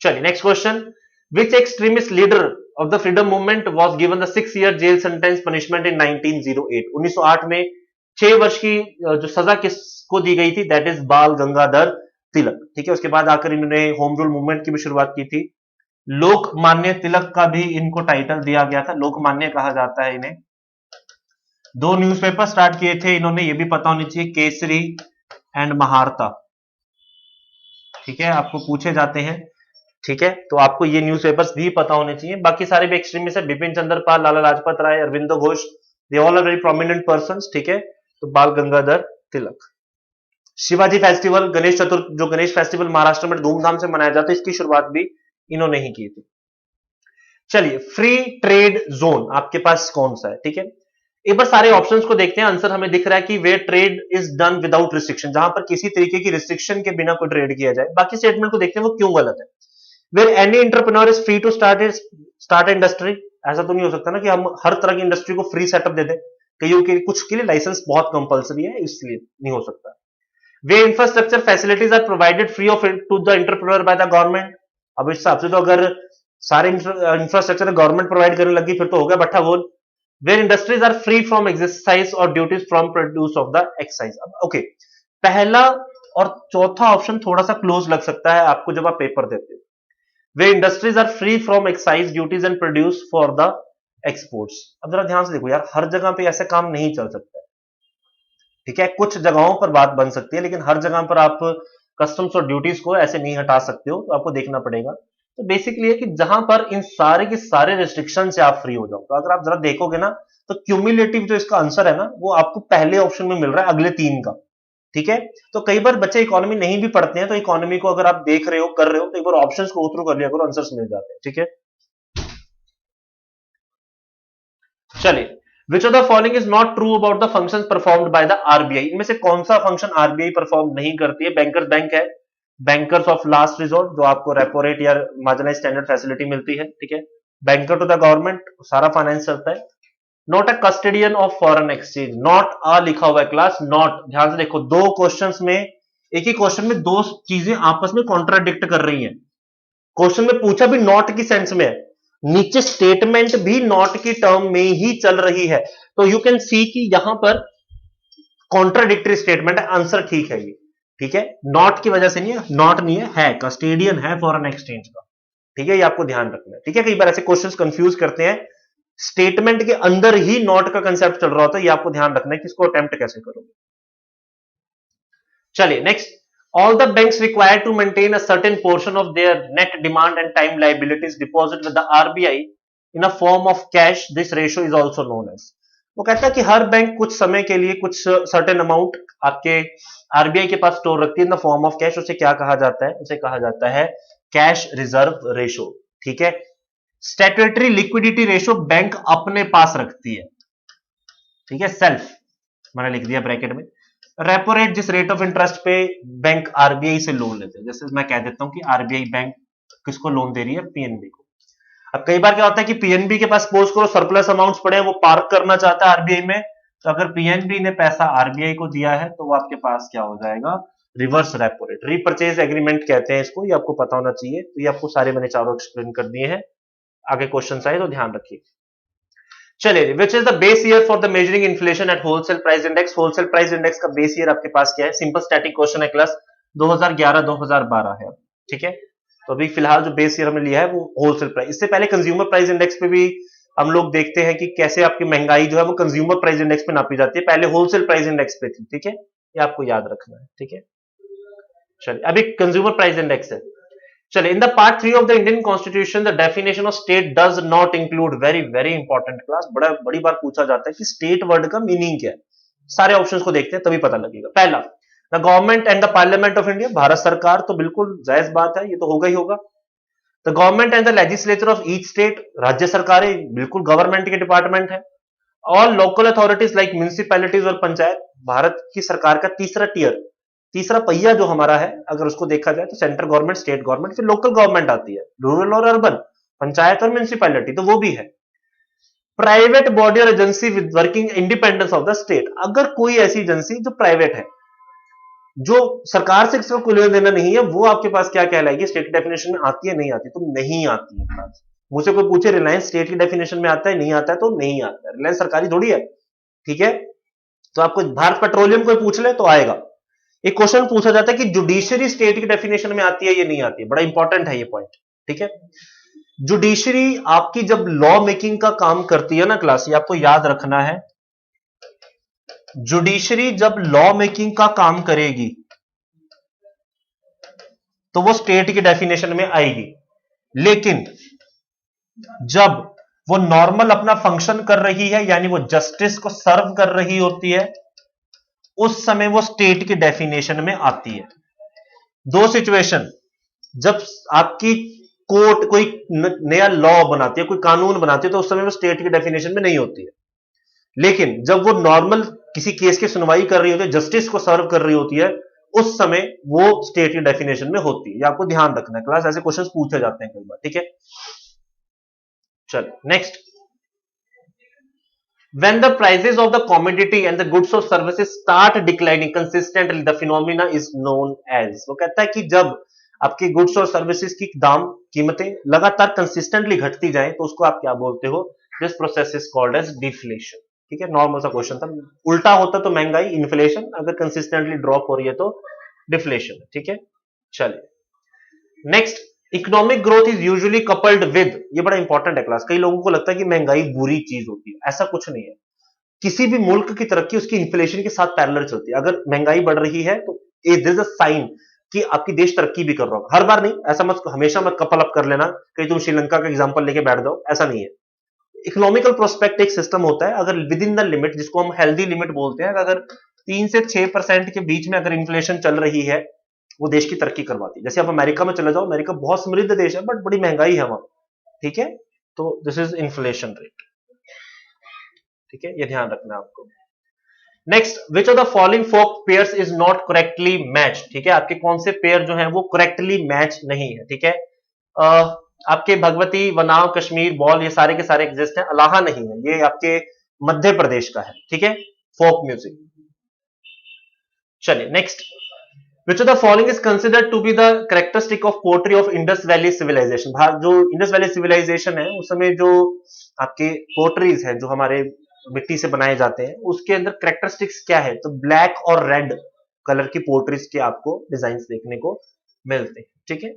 चलिए next question, which extremist leader of the freedom movement was given the 6 year jail sentence punishment in 1908। 1908 में 6 वर्ष की जो सजा किसको दी गई थी, दैट इज बाल गंगाधर तिलक, ठीक है। उसके बाद आकर इन्होंने होम रूल मूवमेंट की भी शुरुआत की थी। लोकमान्य तिलक का भी इनको टाइटल दिया गया था, लोकमान्य कहा जाता है इन्हें। 2 न्यूज़पेपर स्टार्ट किए थे इन्होंने, ये भी पता होनी चाहिए, केसरी एंड महारता, ठीक है, आपको पूछे जाते हैं, ठीक है। तो आपको ये न्यूज़पेपर्स भी पता होने चाहिए। बाकी सारे भी एक्सट्रीमिस्ट है, Bipin Chandra Pal, Lala Lajpat Rai, Aurobindo Ghosh, they all are very prominent persons, ठीक है। तो बाल गंगाधर तिलक। शिवाजी फेस्टिवल, गणेश चतुर्थी, जो गणेश फेस्टिवल महाराष्ट्र में धूमधाम से मनाया जाता है, इसकी शुरुआत भी इन्होंने ही की थी। चलिए फ्री ट्रेड जोन आपके पास कौन सा है, ठीक है। एक बार सारे ऑप्शंस को देखते हैं, आंसर हमें दिख रहा है कि where trade is done without restriction, जहां पर किसी तरीके की रिस्ट्रिक्शन के बिना कोई ट्रेड किया जाए। बाकी स्टेटमेंट को देखते हैं वो क्यों गलत है। Where any entrepreneur is free to start industry, ऐसा तो नहीं हो सकता ना कि हम हर तरह की इंडस्ट्री को फ्री सेटअप दे दें, कईयों के कुछ के लिए लाइसेंस बहुत कंपलसरी है, इसलिए नहीं हो सकता। Where infrastructure facilities are provided free of to the entrepreneur by the government. अब इस हिसाब से तो अगर सारे इंफ्रास्ट्रक्चर गवर्नमेंट प्रोवाइड करने लगी फिर तो हो गया बट्ठा गोल। Where industries are free from exercise और duties from produce of the excise. Okay, पहला और चौथा ऑप्शन थोड़ा सा क्लोज लग सकता है आपको जब आप पेपर देते हो। Where industries are free from excise duties and produce for the exports. अब जरा ध्यान से देखो यार, हर जगह पे ऐसे काम नहीं चल सकता है, ठीक है। कुछ जगहों पर बात बन सकती है, लेकिन हर जगह पर आप कस्टम्स और ड्यूटीज को ऐसे नहीं हटा सकते हो, तो आपको देखना पड़ेगा। तो बेसिकली है कि जहां पर इन सारे के सारे रिस्ट्रिक्शन से आप फ्री हो जाओ, तो अगर आप जरा देखोगे ना, तो क्यूमुलेटिव जो इसका आंसर है ना, वो आपको पहले ऑप्शन में मिल रहा है अगले 3 का, ठीक है। तो कई बार बच्चे इकोनॉमी नहीं भी पढ़ते हैं, तो इकोनॉमी को अगर आप देख रहे हो, कर रहे हो, तो एक बार ऑप्शंस को गो थ्रू कर लिया करो, आंसर्स मिल जाते हैं, ठीक है। चलिए, which of the following is not true about the functions performed by the RBI. इनमें से कौन सा फंक्शन आरबीआई परफॉर्म नहीं करती है। बैंकर्स बैंक है, बैंकर्स ऑफ लास्ट रिजोर्ट, जो आपको रेपो रेट या मार्जिनलाइज्ड स्टैंडर्ड फैसिलिटी मिलती है, ठीक है। बैंकर टू द गवर्नमेंट, सारा फाइनेंस चलता है। Not a custodian of foreign exchange, not a लिखा हुआ है क्लास, नॉट। ध्यान से देखो, दो क्वेश्चंस में, एक ही क्वेश्चन में दो चीजें आपस में कॉन्ट्राडिक्ट कर रही हैं। क्वेश्चन में पूछा भी नॉट की सेंस में है, नीचे स्टेटमेंट भी नॉट की टर्म में ही चल रही है, तो यू कैन सी कि यहां पर कॉन्ट्राडिक्टरी स्टेटमेंट है, आंसर ठीक है ये, ठीक है। नॉट की वजह से नहीं है, नॉट नहीं है कस्टेडियन है फॉरेन एक्सचेंज का, ठीक है। ये आपको ध्यान रखना है, ठीक है। कई बार ऐसे क्वेश्चंस कंफ्यूज करते हैं, स्टेटमेंट के अंदर ही नॉट का कंसेप्ट चल रहा होता है, ये आपको ध्यान रखना है कि इसको अटेम्प्ट कैसे करोगे। चलिए next, all the banks required to maintain a certain portion of their net demand and time liabilities deposit with the RBI in a form of cash. This ratio is also known as, वो कहता है कि हर bank कुछ समय के लिए कुछ certain amount आपके आरबीआई के पास स्टोर रखती है in the form of cash. उसे क्या कहा जाता है, उसे कहा जाता है कैश रिजर्व रेशो, ठीक है। स्टैट्यूटरी लिक्विडिटी रेशो बैंक अपने पास रखती है, ठीक है, सेल्फ मैंने लिख दिया ब्रैकेट में। रेपो रेट, जिस रेट ऑफ इंटरेस्ट पे बैंक आरबीआई से लोन लेते हैं, जैसे मैं कह देता हूं कि आरबीआई बैंक किसको लोन दे रही है, पीएनबी को। अब कई बार क्या होता है कि पीएनबी के पास सपोज करो सरप्लस अमाउंट्स पड़े हैं, वो पार्क करना चाहता है आरबीआई में, तो अगर पीएनबी ने पैसा आरबीआई को दिया है तो वो आपके पास क्या हो जाएगा, reverse repo rate, repurchase agreement कहते हैं इसको, ये आपको पता होना चाहिए। तो ये आपको सारे मैंने चारों एक्सप्लेन कर दिए हैं, आगे क्वेश्चन आए तो ध्यान रखिए। चलिए, which is the base year for the measuring inflation eight wholesale price index, wholesale price index का बेस ईयर आपके पास क्या है, सिंपल स्टैटिक क्वेश्चन है क्लास, 2011-2012 है, ठीक है। तो अभी फिलहाल जो बेस ईयर हमने लिया है वो होलसेल प्राइस, इससे पहले कंज्यूमर प्राइस इंडेक्स पे भी हम लोग देखते हैं कि कैसे आपकी महंगाई जो है वो कंज्यूमर प्राइस इंडेक्स पे नापी जाती है, पहले होलसेल प्राइस इंडेक्स पे थी, ठीक है, ये आपको याद रखना है, ठीक है। चलिए, अभी कंज्यूमर प्राइस इंडेक्स है। चलिए, in the part 3 of the Indian constitution the definition of state does not include, very very important class, बड़ी बार पूछा जाता है कि स्टेट वर्ड का मीनिंग क्या है। सारे ऑप्शंस को देखते हैं तभी पता लगेगा। पहला, the government and the parliament of India, Bharat सरकार, तो बिल्कुल जायज बात है, ये तो होगा ही होगा। The government and the legislature of each state, राज्य सरकारें बिल्कुल गवर्नमेंट के डिपार्टमेंट है। All local authorities like municipalities और पंचायत, भारत की सरकार का तीसरा टियर, तीसरा पहिया जो हमारा है, अगर उसको देखा जाए तो सेंट्रल गवर्नमेंट, स्टेट गवर्नमेंट, फिर लोकल गवर्नमेंट आती है, रूरल और अर्बन, पंचायत और म्यूनिसिपैलिटी, तो वो भी है। प्राइवेट बॉडी और agency with working independence of the state, अगर कोई ऐसी एजेंसी जो प्राइवेट है, जो सरकार से इसका कोई लेना देना नहीं है, वो आपके पास क्या कहलाएगी, स्टेट की डेफिनेशन में आती है, नहीं आती, तो नहीं आती है। मुझे कोई पूछे रिलायंस स्टेट की डेफिनेशन में आता है, नहीं आता है, तो नहीं आता है, रिलायंस सरकारी थोड़ी है, ठीक है। तो आपको भारत पेट्रोलियम कोई पूछ ले तो आएगा। एक क्वेश्चन पूछा जाता है कि जुडिशरी स्टेट की डेफिनेशन में आती है, ये नहीं आती है, बड़ा इंपॉर्टेंट है ये पॉइंट, ठीक है। जुडिशरी आपकी जब लॉ मेकिंग का काम करती है ना क्लास, ये आपको याद रखना है, जुडिशरी जब लॉ मेकिंग का काम करेगी तो वो स्टेट की डेफिनेशन में आएगी, लेकिन जब वो नॉर्मल अपना फंक्शन कर रही है, यानी वो जस्टिस को सर्व कर रही होती है, उस समय वो स्टेट की डेफिनेशन में आती है। दो सिचुएशन, जब आपकी कोर्ट कोई नया लॉ बनाती है, कोई कानून बनाती है, तो उस समय वो स्टेट की डेफिनेशन में नहीं होती है, लेकिन जब वो नॉर्मल किसी केस की सुनवाई कर रही होती है, जस्टिस को सर्व कर रही होती है, उस समय वो स्टेट की डेफिनेशन में होती है। ये आपको ध्यान रखना है क्लास, ऐसे क्वेश्चंस पूछे जाते हैं कई बार, ठीक है। चलो next, when the prices of the commodity and the goods or services start declining consistently, the phenomena is known as, वो कहता है कि जब आपकी गुड्स और सर्विसेज की दाम, कीमतें लगातार कंसिस्टेंटली घटती जाएं, तो उसको आप क्या बोलते हो, this process is called as deflation, ठीक है। नॉर्मल सा क्वेश्चन था, उल्टा होता तो महंगाई, इन्फ्लेशन, अगर कंसिस्टेंटली ड्रॉप हो रही है तो डिफ्लेशन, ठीक है। चलिए next, economic growth is usually coupled with, ये बड़ा इंपॉर्टेंट है क्लास, कई लोगों को लगता है कि महंगाई बुरी चीज होती है, ऐसा कुछ नहीं है। किसी भी मुल्क की तरक्की उसकी इन्फ्लेशन के साथ पैरेलल चलती है। अगर महंगाई बढ़ रही है तो दिस इज अ साइन कि आपकी देश तरक्की भी कर रहा होगा। हर बार नहीं, ऐसा मत, हमेशा मत कपल अप कर लेना कहीं तुम श्रीलंका का एग्जांपल लेके बैठ जाओ, ऐसा नहीं है। इकोनॉमिकल प्रोस्पेक्ट एक सिस्टम होता है, अगर विद इन द लिमिट, जिसको हम हेल्दी लिमिट बोलते हैं, अगर 3 से 6% के बीच में अगर इन्फ्लेशन चल रही है, वो देश की तरक्की करवाती है। जैसे आप अमेरिका में चले जाओ, अमेरिका बहुत समृद्ध देश है बट बड़ी महंगाई है वहां, ठीक है। तो दिस इज इन्फ्लेशन रेट, ठीक है, ये ध्यान रखना आपको। Next, which of the following folk pairs is not correctly match, ठीक है, आपके कौन से पेयर जो है वो करेक्टली मैच नहीं है, ठीक है। आपके भगवती, वनाव, कश्मीर बॉल, ये सारे के सारे एग्जिस्ट हैं, अलाहा नहीं है, ये आपके मध्य प्रदेश का है, ठीक है, फोक म्यूजिक। चलिए next, which of the following is considered to be the characteristic of poetry of Indus valley civilisation, जो इंडस वैली सिविलाइजेशन है उस समय जो आपके पोएट्रीज है जो हमारे मिट्टी से बनाए जाते हैं, उसके अंदर कैरेक्टरिस्टिक्स क्या है, तो ब्लैक और रेड कलर की पोएट्रीज के आपको डिजाइन देखने को मिलते हैं, ठीक है।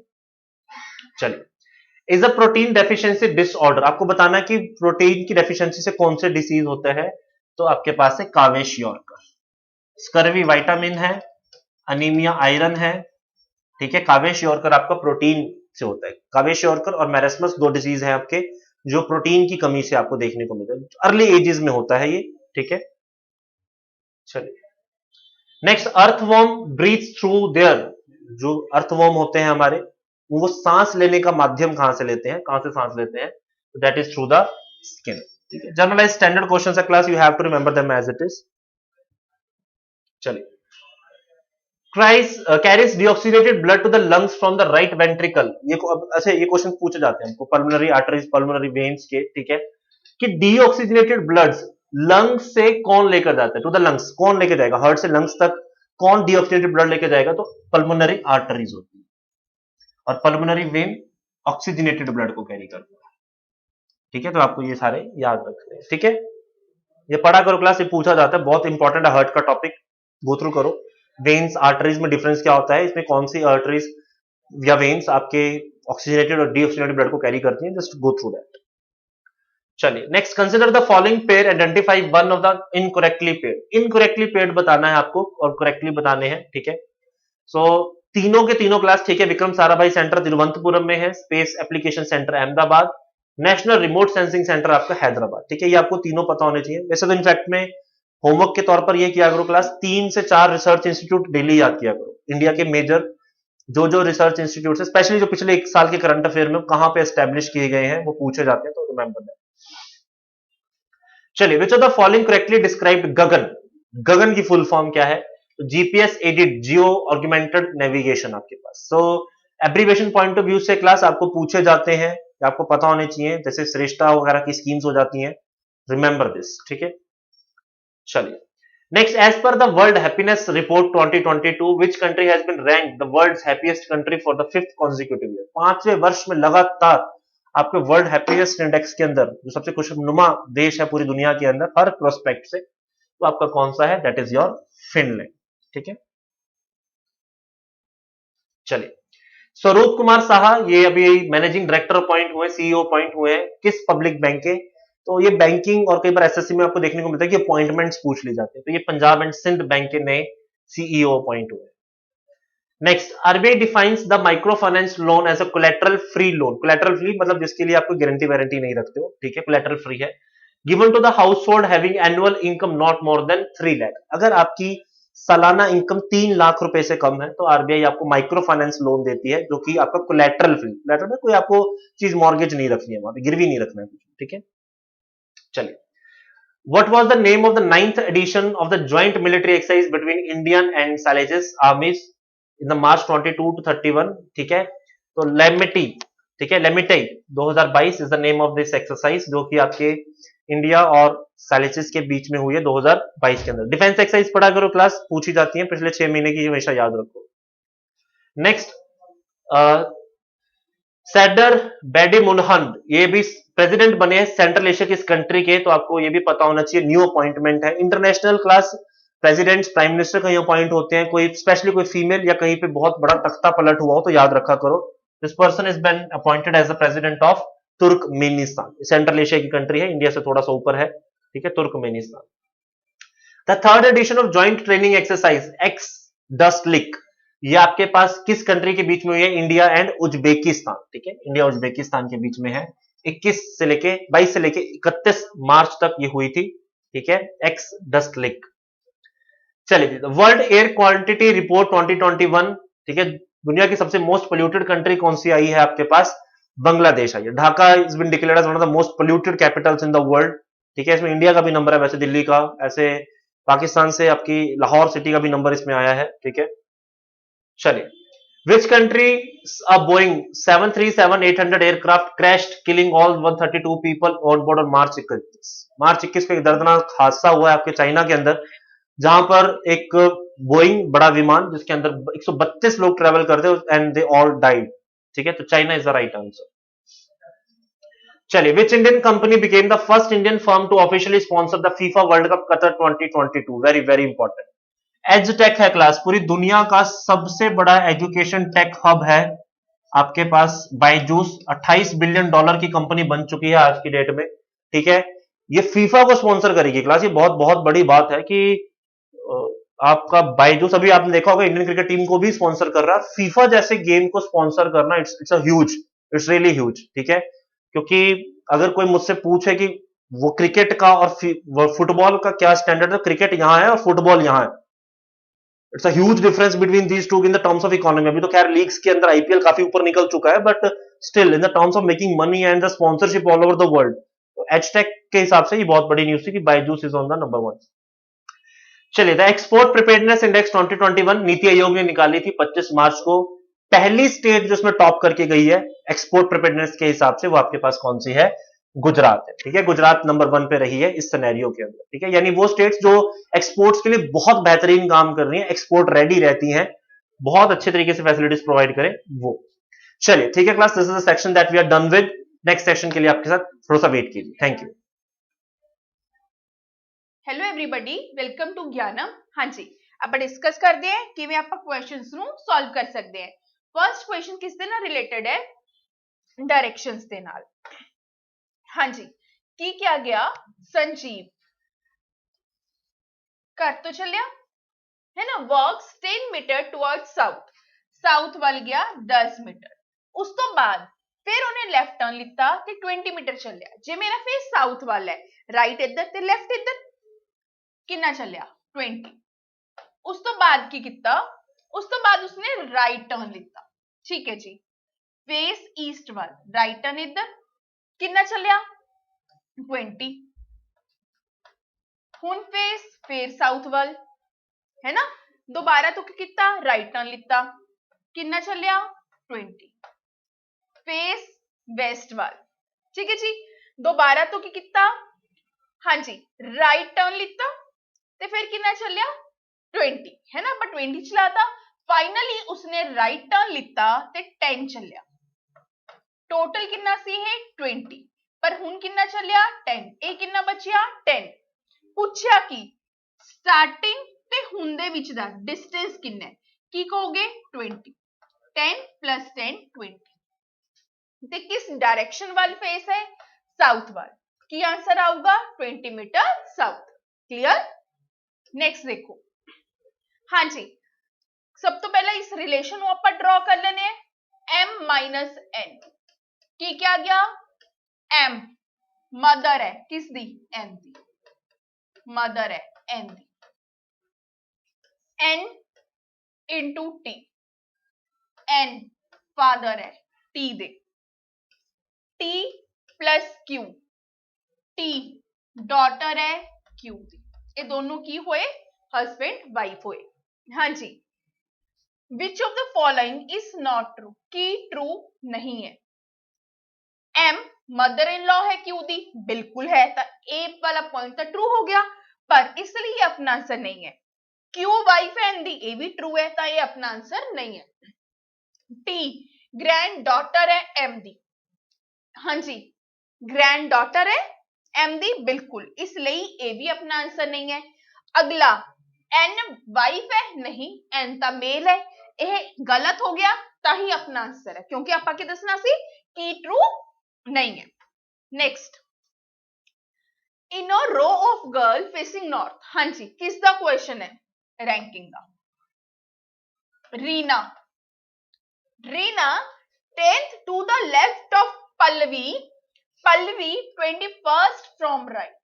चलिए, is a protein deficiency disorder, आपको बताना कि प्रोटीन की डेफिशिएंसी से कौन से डिसीज होते हैं, तो आपके पास है कावेशियोरकर, स्कर्वी विटामिन है, अनीमिया आयरन है, ठीक है। कावेशियोरकर आपका प्रोटीन से होता है, कावेशियोरकर और मैरस्मस 2 डिजीज है आपके जो प्रोटीन की कमी से आपको देखने को मिलता है, अर्ली एजेस में होता है ये, ठीक है। चलिए next, earthworm breathe through there, जो अर्थवर्म होते हैं हमारे, वो सांस लेने का माध्यम कहां से लेते हैं, कहां से सांस लेते हैं, that is through the skin, ठीक है, जनरलाइज स्टैंडर्ड क्वेश्चन है class, you have to remember them as it is. चलिए, carries deoxygenated blood to the lungs from the right ventricle. ये अच्छा, ये क्वेश्चन पूछे जाते हैं हमको पल्मोनरी आर्टरीज, पल्मोनरी वेन्स के, ठीक है, कि डीऑक्सीजनेटेड ब्लड लंग्स से कौन लेकर जाता है, टू द लंग्स कौन लेकर जाएगा, हार्ट से लंग्स तक कौन डीऑक्सीजनेटेड ब्लड लेकर जाएगा, तो पल्मोनरी आर्टरीज होती है, और पल्मोनरी वेन ऑक्सीजनेटेड ब्लड को कैरी करता है। ठीक है, तो आपको ये सारे याद रखने हैं। ठीक है, ये पढ़ा करो क्लास, ये पूछा जाता है, बहुत इंपॉर्टेंट है हार्ट का टॉपिक, गो थ्रू करो। वेन्स आर्टरीज में डिफरेंस क्या होता है, इसमें कौन सी आर्टरीज या वेन्स आपके ऑक्सीजनेटेड और डीऑक्सीजनेटेड ब्लड को कैरी करती हैं, जस्ट गो थ्रू दैट। चलिए, next, consider the following pair, identify one of the incorrectly paired. Incorrectly paired बताना है आपको और करेक्टली बताने हैं। ठीक है, सो तीनों के तीनों क्लास, ठीक है, विक्रम साराभाई सेंटर तिरुवनंतपुरम में है, space application centre Ahmedabad, national remote sensing centre आपका हैदराबाद। ठीक है, ये आपको तीनों पता होने चाहिए। वैसे तो इनफैक्ट में होमवर्क के तौर पर ये किया करो क्लास, 3 से 4 रिसर्च इंस्टीट्यूट डेली याद किया करो, इंडिया के मेजर जो रिसर्च इंस्टीट्यूट है, स्पेशली जो पिछले 1 साल के करंट अफेयर में कहां पे एस्टेब्लिश किए गए हैं वो पूछे जाते हैं, तो रिमेंबर दैट। चलिए, which of the following correctly described Gagan. Gagan की फुल फॉर्म क्या है, GPS aided geo augmented navigation आपके पास। So abbreviation point of view से क्लास आपको पूछे जाते हैं, आपको पता होने चाहिए, जैसे श्रेष्ठा वगैरह की स्कीम्स हो जाती हैं, रिमेंबर दिस। ठीक है, चलिए, next, as per the world happiness report 2022 which country has been ranked the world's happiest country for the 5th consecutive year. 5वें वर्ष में लगातार आपके वर्ल्ड हैप्पीनेस इंडेक्स के अंदर जो सबसे खुशनुमा देश है पूरी दुनिया के अंदर हर प्रोस्पेक्ट से, तो आपका कौन सा है, दैट इज योर फिनलैंड। ठीक है, चलिए, स्वरूप कुमार साहा, ये अभी मैनेजिंग डायरेक्टर अपॉइंट हुए, सीईओ अपॉइंट हुए हैं, किस पब्लिक बैंक के, तो ये बैंकिंग और कई बार एसएससी में आपको देखने को मिलता है कि अपॉइंटमेंट्स पूछ ली जाती है, तो ये पंजाब एंड सिंध बैंक के नए सीईओ अपॉइंट हुए। Next, RBI defines the micro finance loan as a collateral free loan. Collateral free मतलब जिसके लिए आपको गारंटी वारंटी नहीं रखते हो, ठीक है, कोलेटरल फ्री है, given to the house hold having annual income not more than 3 lakh. अगर आपकी सालाना इनकम 3 लाख रुपए से कम है तो आरबीआई आपको माइक्रो फाइनेंस लोन देती है, जो कि आपका कोलेटरल फ्री, कोलेटरल में कोई आपको चीज मॉर्गेज नहीं रखनी है, वहां पे गिरवी नहीं रखना है कुछ। ठीक है, चलिए, what was the name of the 9th edition of the joint military exercise between Indian and Salaces armies in the March 22 to 31? ठीक है, तो लेमिटी, ठीक है, लेमिटी 2022 is the name of this exercise, जो कि आपके इंडिया और सैलिसिस के बीच में हुई है 2022 के अंदर। डिफेंस एक्सरसाइज पढ़ा करो क्लास, पूछी जाती है पिछले 6 महीने की, हमेशा याद रखो। नेक्स्ट, सैडर बेडी मुनहन, ये भी प्रेसिडेंट बने हैं सेंट्रल एशिया की इस कंट्री के, तो आपको ये भी पता होना चाहिए, न्यू अपॉइंटमेंट है। International class presidents, prime minister कहीं अपॉइंट होते हैं, कोई स्पेशली कोई फीमेल या कहीं पे बहुत बड़ा तख्ता पलट हुआ हो तो याद रखा करो, this person is been appointed as the president of Turkmenistan. Central Asia की कंट्री है, इंडिया से थोड़ा सा ऊपर है, ठीक है, Turkmenistan. The 3rd edition of joint training exercise ex Dustlik, ये आपके पास किस कंट्री के बीच में हुई है, इंडिया एंड उज्बेकिस्तान। ठीक है, इंडिया उज्बेकिस्तान के बीच में है, 22 से लेके 31 मार्च तक ये हुई थी। ठीक है, एक्स डस्टलिक। चलिए, वर्ल्ड एयर क्वांटिटी रिपोर्ट 2021, ठीक है, दुनिया की सबसे मोस्ट पोल्यूटेड कंट्री कौन सी आई है आपके पास, बांग्लादेश आई है। Dhaka is been declared as one of the most polluted capitals in the world. ठीक है, इसमें इंडिया का भी नंबर है, वैसे दिल्ली का, ऐसे पाकिस्तान से आपकी लाहौर सिटी का भी नंबर इसमें आया है। ठीक है, चलिए, which country a Boeing 737-800 aircraft crashed killing all 132 people on board on March 21। मार्च 21 को एक दर्दनाक हादसा हुआ है आपके चाइना के अंदर, जहां पर एक बोइंग बड़ा विमान जिसके अंदर 132 लोग ट्रेवल करते एंड दे ऑल डाइड। ठीक है, तो China is the right answer. चलिए, which Indian company became the first Indian firm to officially sponsor the FIFA World Cup Qatar 2022? Very very important. एजुटेक है क्लास, पूरी दुनिया का सबसे बड़ा एजुकेशन टेक हब है आपके पास बायजूस, $28 बिलियन की कंपनी बन चुकी है आज की डेट में। ठीक है, ये फीफा को स्पॉन्सर करेगी क्लास, ये बहुत बहुत बड़ी बात है कि आपका बायजूस, अभी आपने देखा होगा इंडियन क्रिकेट टीम को भी स्पॉन्सर कर रहा है, फीफा जैसे गेम को स्पॉन्सर करना, it's a huge, it's really huge. ठीक है, क्योंकि अगर कोई मुझसे पूछे कि वो क्रिकेट का और फुटबॉल का क्या स्टैंडर्ड है, क्रिकेट यहां है और फुटबॉल यहां है, it's a huge difference between these two in the terms of economy. अभी तो खैर लीग्स के अंदर आईपीएल काफी ऊपर निकल चुका है, but still in the terms of making money and the sponsorship all over the world, तो एचटेक के हिसाब से ये बहुत बड़ी न्यूज थी कि Byju's is on the number 1। चलिए, the export preparedness index 2021 NITI Aayog ने निकाली थी 25 मार्च को। पहली स्टेट जो इसमें टॉप करके गई है एक्सपोर्ट प्रिपेयर्डनेस के हिसाब से वो आपके पास कौन सी है? गुजरात है। ठीक है, गुजरात नंबर 1 पे रही है इस सिनेरियो के अंदर। ठीक है, यानी वो स्टेट्स जो एक्सपोर्ट्स के लिए बहुत बेहतरीन काम कर रही हैं, एक्सपोर्ट रेडी रहती हैं, बहुत अच्छे तरीके से फैसिलिटीज प्रोवाइड करें वो। चलिए ठीक है class, this is the section that we are done with. Next section के लिए आपके साथ थोड़ा सा वेट कीजिए। Thank you. Hello everybody, welcome to Gyanam. हाँ जी, ਆਪਾਂ ਡਿਸਕਸ ਕਰਦੇ ਹਾਂ ਕਿਵੇਂ ਆਪਾਂ ਕੁਐਸਚਨਸ ਨੂੰ ਸੋਲਵ ਕਰ ਸਕਦੇ ਹਾਂ। ਫਰਸਟ ਕੁਐਸਚਨ ਕਿਸ ਦੇ ਨਾਲ ਰਿਲੇਟਡ ਹੈ? डायरेक्शंस ਦੇ ਨਾਲ। हाँ जी, ਕੀ ਕਿਹਾ ਗਿਆ? संजीव घर तो चलिया है ना, वॉक्स 10 मीटर टुवर्ड्स साउथ, साउथ वाल गया 10 मीटर। उस तो बाद फिर उन्हें लेफ्ट टर्न लिता ते 20 मीटर चलिया। जे मेरा फेस साउथ वाल है, राइट इधर ते लेफ्ट इधर, कितना चलिया? 20। उस तो बाद की किता? उस तो बाद उसने राइट टर्न लिता। ठीक है जी, फेस ईस्ट वाल, राइट टर्न इधर, कितना चलिया? 20। हुन फेस फिर साउथ वाल है ना, दोबारा तो किता? राइट टर्न लिता, कितना चलिया? 20। फेस वेस्ट वाल। ठीक है जी, दोबारा तो किता? हाँ जी, राइट टर्न लिता ते फिर कितना चलिया? 20 है ना, बट 20 चलाता। फाइनली उसने राइट टर्न लिता ते 10 चलिया। टोटल कितना सी है? 20, पर हुन कितना चलिया? 10। ए कितना बचिया? 10। पूछया कि स्टार्टिंग ते हुन दे विच दा डिस्टेंस कितना है? की कहोगे? 20। 10 + 10 20। ते किस डायरेक्शन वाल फेस है? South wall. की आंसर आऊगा? 20 मीटर साउथ। क्लियर? नेक्स्ट देखो। हाँ जी, सब तो पहला इस रिलेशन को आप ड्रॉ कर लेने m - n। की क्या गया? m मदर है किस दी? n दी। मदर है n दी। n into t, n father है t दे। t plus q, t daughter है q दी। ये दोनों की हुए? हस्बैंड वाइफ हुए। हाँ जी, which of the following is not true? की ट्रू नहीं है। m मदर इन लॉ है क्यू दी, बिल्कुल है, तो ए वाला पॉइंट तो ट्रू हो गया, पर इसलिए अपना आंसर नहीं है। क्यू वाइफ है एन दी, ए भी ट्रू है, तो ये अपना आंसर नहीं है। टी ग्रैंड डॉटर है एम दी, हाँ जी, ग्रैंड डॉटर है एम दी, बिल्कुल, इसलिए ए भी अपना आंसर नहीं है। अगला एन वाइफ है, नहीं, एन ता मेल है, यह गलत हो गया, ताही अपना आंसर है, क्योंकि आपा के दसना सी कि ट्रू नहीं है। Next, in a row of girl facing north, हाँ जी, किसका क्वेश्चन है? रैंकिंग का। Reena, Reena 10th to the left of Pallavi, Pallavi 21st from right.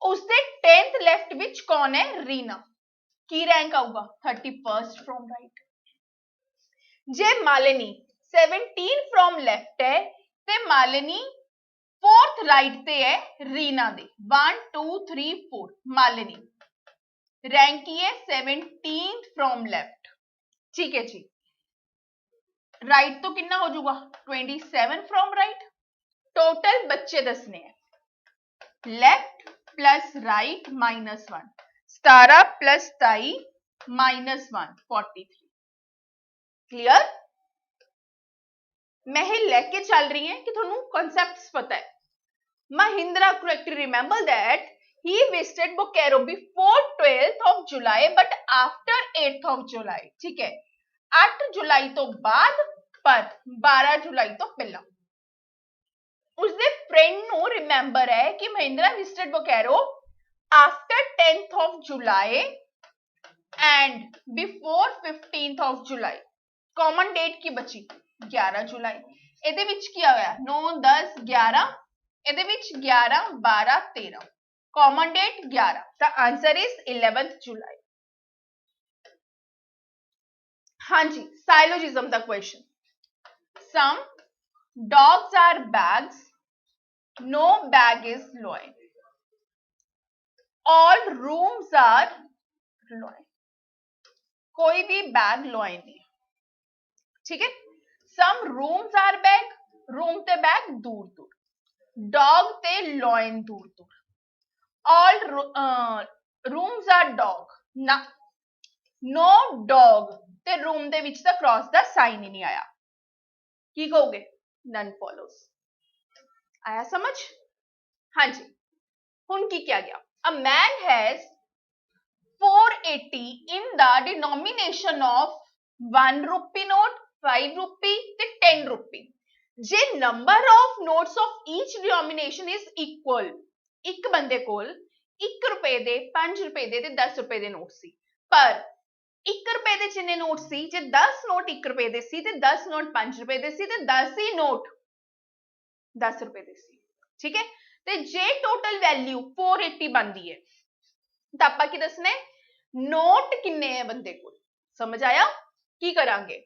उससे 10th लेफ्ट विच कौन है? रीना। की रैंक आऊगा? 31st from right. जे मालिनी 17 फ्रॉम लेफ्ट है, ते मालिनी 4th राइट ते है रीना दे। 1 2 3 4, मालिनी रैंक की है 17th फ्रॉम लेफ्ट। ठीक है जी, राइट तो कितना हो जाऊगा? 27 फ्रॉम राइट। टोटल बच्चे दसने हैं, left plus right -1, 17 plus 23 -1 43। Clear? मैं ही लेके चल रही है कि थोनू कॉन्सेप्ट्स पता है। Mahindra correctly remember that he visited Bokaro before 12th of July but after 8th of July। ठीक है, 8 जुलाई तो बाद पर 12 जुलाई तो पहला। उसके फ्रेंड नो रिमेंबर है कि Mahindra visited Bokaro after 10th of July and before 15th of July। Common date की बची 11 जुलाई। ਇਹਦੇ ਵਿੱਚ ਕੀ ਹੋਇਆ? 9 10 11, ਇਹਦੇ ਵਿੱਚ 11 12 13, common date 11। The answer is 11th July। हाँ जी, साइलोजिज्म का question. Some dogs are bags, no bag is loin, all rooms are loin, कोई भी बैग loin नहीं, ठीक है। some rooms are bag, room ते बैग दूर दूर, dog ते loin दूर दूर, all rooms are dog ना, no dog ਤੇ room ਦੇ ਵਿੱਚ ਤਾਂ cross ਦਾ sign ਹੀ ਨਹੀਂ ਆਇਆ, ਕੀ ਕਹੋਗੇ? none follows। आया समझ? हाँ जी। ਹੁਣ ਕੀ ਕਿਹਾ ਗਿਆ? a man has 480 in the denomination of 1 rupee note, 5 rupee ਤੇ 10 rupee। ਜੇ number of notes of each denomination is equal, ਇੱਕ ਬੰਦੇ ਕੋਲ 1 ਰੁਪਏ ਦੇ, 5 ਰੁਪਏ ਦੇ ਤੇ 10 ਰੁਪਏ ਦੇ ਨੋਟ ਸੀ, ਪਰ 1 ਰੁਪਏ ਦੇ ਜਿੰਨੇ ਨੋਟ ਸੀ, ਜੇ 10 ਨੋਟ 1 ਰੁਪਏ ਦੇ ਸੀ ਤੇ 10 ਨੋਟ 5 ਰੁਪਏ ਦੇ ਸੀ ਤੇ 10 ਹੀ ਨੋਟ 10 ਰੁਪਏ ਦੇ ਸੀ, ਠੀਕ ਹੈ। ਤੇ ਜੇ ਟੋਟਲ ਵੈਲਿਊ 480 ਬਣਦੀ ਹੈ ਤਾਂ ਆਪਾਂ ਕੀ ਦੱਸਣਾ ਹੈ? ਨੋਟ ਕਿੰਨੇ ਹੈ ਬੰਦੇ ਕੋਲ, ਸਮਝ ਆਇਆ? ਕੀ ਕਰਾਂਗੇ?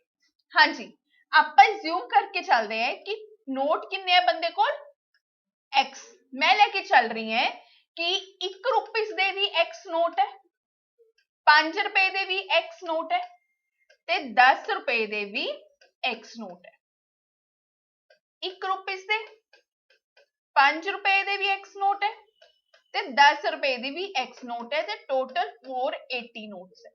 ਹਾਂਜੀ, ਆਪਾਂ ਅਸਿਊਮ ਕਰਕੇ ਚੱਲਦੇ ਹਾਂ ਕਿ ਨੋਟ ਕਿੰਨੇ ਹੈ ਬੰਦੇ ਕੋਲ? x। ਮੈਂ ਲੈ ਕੇ ਚੱਲ ਰਹੀ ਹਾਂ ਕਿ 1 ਰੁਪਏ ਦੇ ਵੀ x ਨੋਟ ਹੈ, 5 ਰੁਪਏ ਦੇ ਵੀ x ਨੋਟ ਹੈ ਤੇ 10 ਰੁਪਏ ਦੇ ਵੀ x ਨੋਟ ਹੈ। 1 ਰੁਪਏ ਦੇ, 5 ਰੁਪਏ ਦੇ ਵੀ x ਨੋਟ ਹੈ ਤੇ 10 ਰੁਪਏ ਦੀ ਵੀ x ਨੋਟ ਹੈ ਤੇ ਟੋਟਲ 480 ਨੋਟਸ ਹੈ।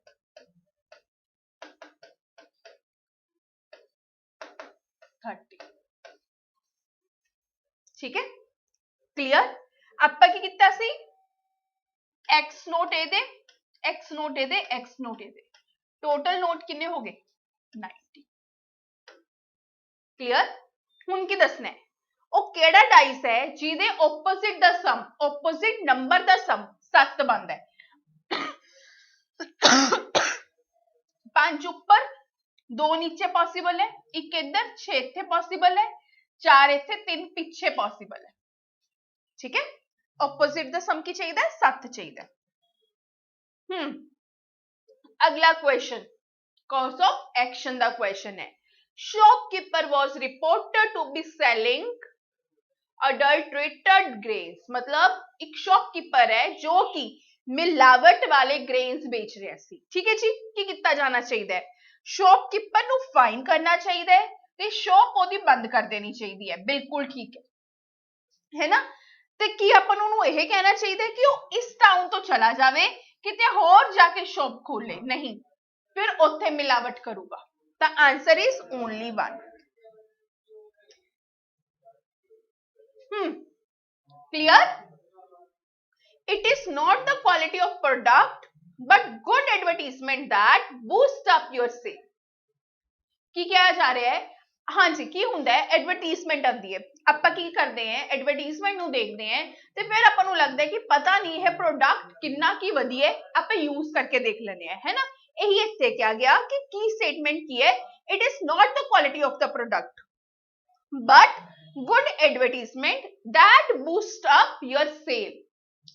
ਠੀਕ ਹੈ, ਕਲੀਅਰ? ਆਪਾਂ ਕੀ ਕੀਤਾ ਸੀ? x ਨੋਟ ਇਹਦੇ, x ਨੋਟ ਇਹਦੇ, x ਨੋਟ ਇਹਦੇ, ਟੋਟਲ ਨੋਟ ਕਿੰਨੇ ਹੋ ਗਏ? 90। ਕਲੀਅਰ? ਹੁਣ ਕੀ ਦੱਸਣਾ ਹੈ? ਉਹ ਕਿਹੜਾ ਡਾਈਸ ਹੈ ਜਿਹਦੇ opposite ਦਾ ਸਮ, opposite ਨੰਬਰ ਦਾ ਸਮ 7 ਬਣਦਾ ਹੈ? 5 ਉੱਪਰ, 2 नीचे पॉसिबल है, 1 इधर, 6 ਇੱਥੇ पॉसिबल है, 4 ਇੱਥੇ, 3 ਪਿੱਛੇ पॉसिबल है, ठीक है। opposite ਦਾ ਸਮ ਕੀ ਚਾਹੀਦਾ? 7 ਚਾਹੀਦਾ। ਅਗਲਾ question cause of action the question है। shopkeeper was reported to be selling adulterated grains, मतलब एक शॉपकीपर है जो कि ਮਿਲਾਵਟ ਵਾਲੇ ਗ੍ਰੇਨਸ ਵੇਚ ਰਿਹਾ ਸੀ, ਠੀਕ ਹੈ ਜੀ। ਕੀ ਕੀਤਾ ਜਾਣਾ ਚਾਹੀਦਾ ਹੈ? ਸ਼ੌਪਕੀਪਰ ਨੂੰ ਫਾਈਨ ਕਰਨਾ ਚਾਹੀਦਾ ਹੈ ਤੇ ਸ਼ੌਪ ਉਹਦੀ ਬੰਦ ਕਰ ਦੇਣੀ ਚਾਹੀਦੀ ਹੈ, ਬਿਲਕੁਲ ਠੀਕ ਹੈ ਨਾ। ਤੇ ਕੀ ਆਪਾਂ ਨੂੰ ਉਹਨੂੰ ਇਹ ਕਹਿਣਾ ਚਾਹੀਦਾ ਹੈ ਕਿ ਉਹ ਇਸ ਟਾਊਨ ਤੋਂ ਚਲਾ ਜਾਵੇ, ਕਿਤੇ ਹੋਰ ਜਾ ਕੇ ਸ਼ੌਪ ਖੋਲੇ? ਨਹੀਂ, ਫਿਰ ਉੱਥੇ ਮਿਲਾਵਟ ਕਰੂਗਾ। ਤਾਂ answer is only 1। clear? It is not the quality of product but good advertisement that boost up your sale। ਕੀ ਕਿਹਾ ਜਾ ਰਿਹਾ ਹੈ? ਹਾਂਜੀ, ਕੀ ਹੁੰਦਾ ਹੈ? ਐਡਵਰਟਾਈਜ਼ਮੈਂਟ ਆਉਂਦੀ ਹੈ, ਆਪਾਂ ਕੀ ਕਰਦੇ ਹਾਂ? ਐਡਵਰਟਾਈਜ਼ਮੈਂਟ ਨੂੰ ਦੇਖਦੇ ਹਾਂ ਤੇ ਫਿਰ ਆਪਾਂ ਨੂੰ ਲੱਗਦਾ ਹੈ ਕਿ ਪਤਾ ਨਹੀਂ ਇਹ ਪ੍ਰੋਡਕਟ ਕਿੰਨਾ ਕੀ ਵਧੀਆ ਹੈ, ਆਪਾਂ ਯੂਜ਼ ਕਰਕੇ ਦੇਖ ਲੈਂਦੇ ਹਾਂ, ਹੈ ਨਾ। ਇਹੀ ਇੱਥੇ ਕਿਹਾ ਗਿਆ ਕਿ ਕੀ ਸਟੇਟਮੈਂਟ ਕੀ ਹੈ? It is not the quality of the product but good advertisement that boost up your sale।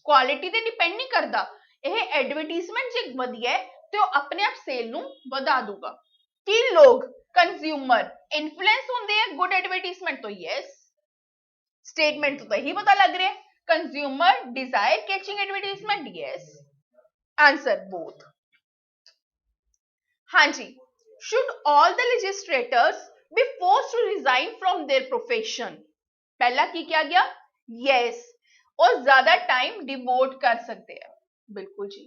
Quality ਤੇ ਡਿਪੈਂਡ ਨਹੀਂ ਕਰਦਾ, ਇਹ ਐਡਵਰਟਾਈਜ਼ਮੈਂਟ ਜੇ ਵਧੀਆ ਹੈ ਤੇ ਉਹ ਆਪਣੇ ਆਪ ਸੇਲ ਨੂੰ ਵਧਾ ਦੂਗਾ। ਕੀ ਲੋਕ ਕੰਜ਼ਿਊਮਰ ਇਨਫਲੂਐਂਸ ਹੁੰਦੇ ਆ ਗੁੱਡ ਐਡਵਰਟਾਈਜ਼ਮੈਂਟ ਤੋਂ? ਯੈਸ। ਸਟੇਟਮੈਂਟ ਤੋਂ ਇਹੀ ਪਤਾ ਲੱਗ ਰਿਹਾ ਹੈ। Consumer desire catching advertisement? Yes. Answer both. ਹਾਂਜੀ, should all the legislators be forced to resign from their profession? पहला की क्या गया? yes, और ज्यादा टाइम डिवोट कर सकते हैं, बिल्कुल जी।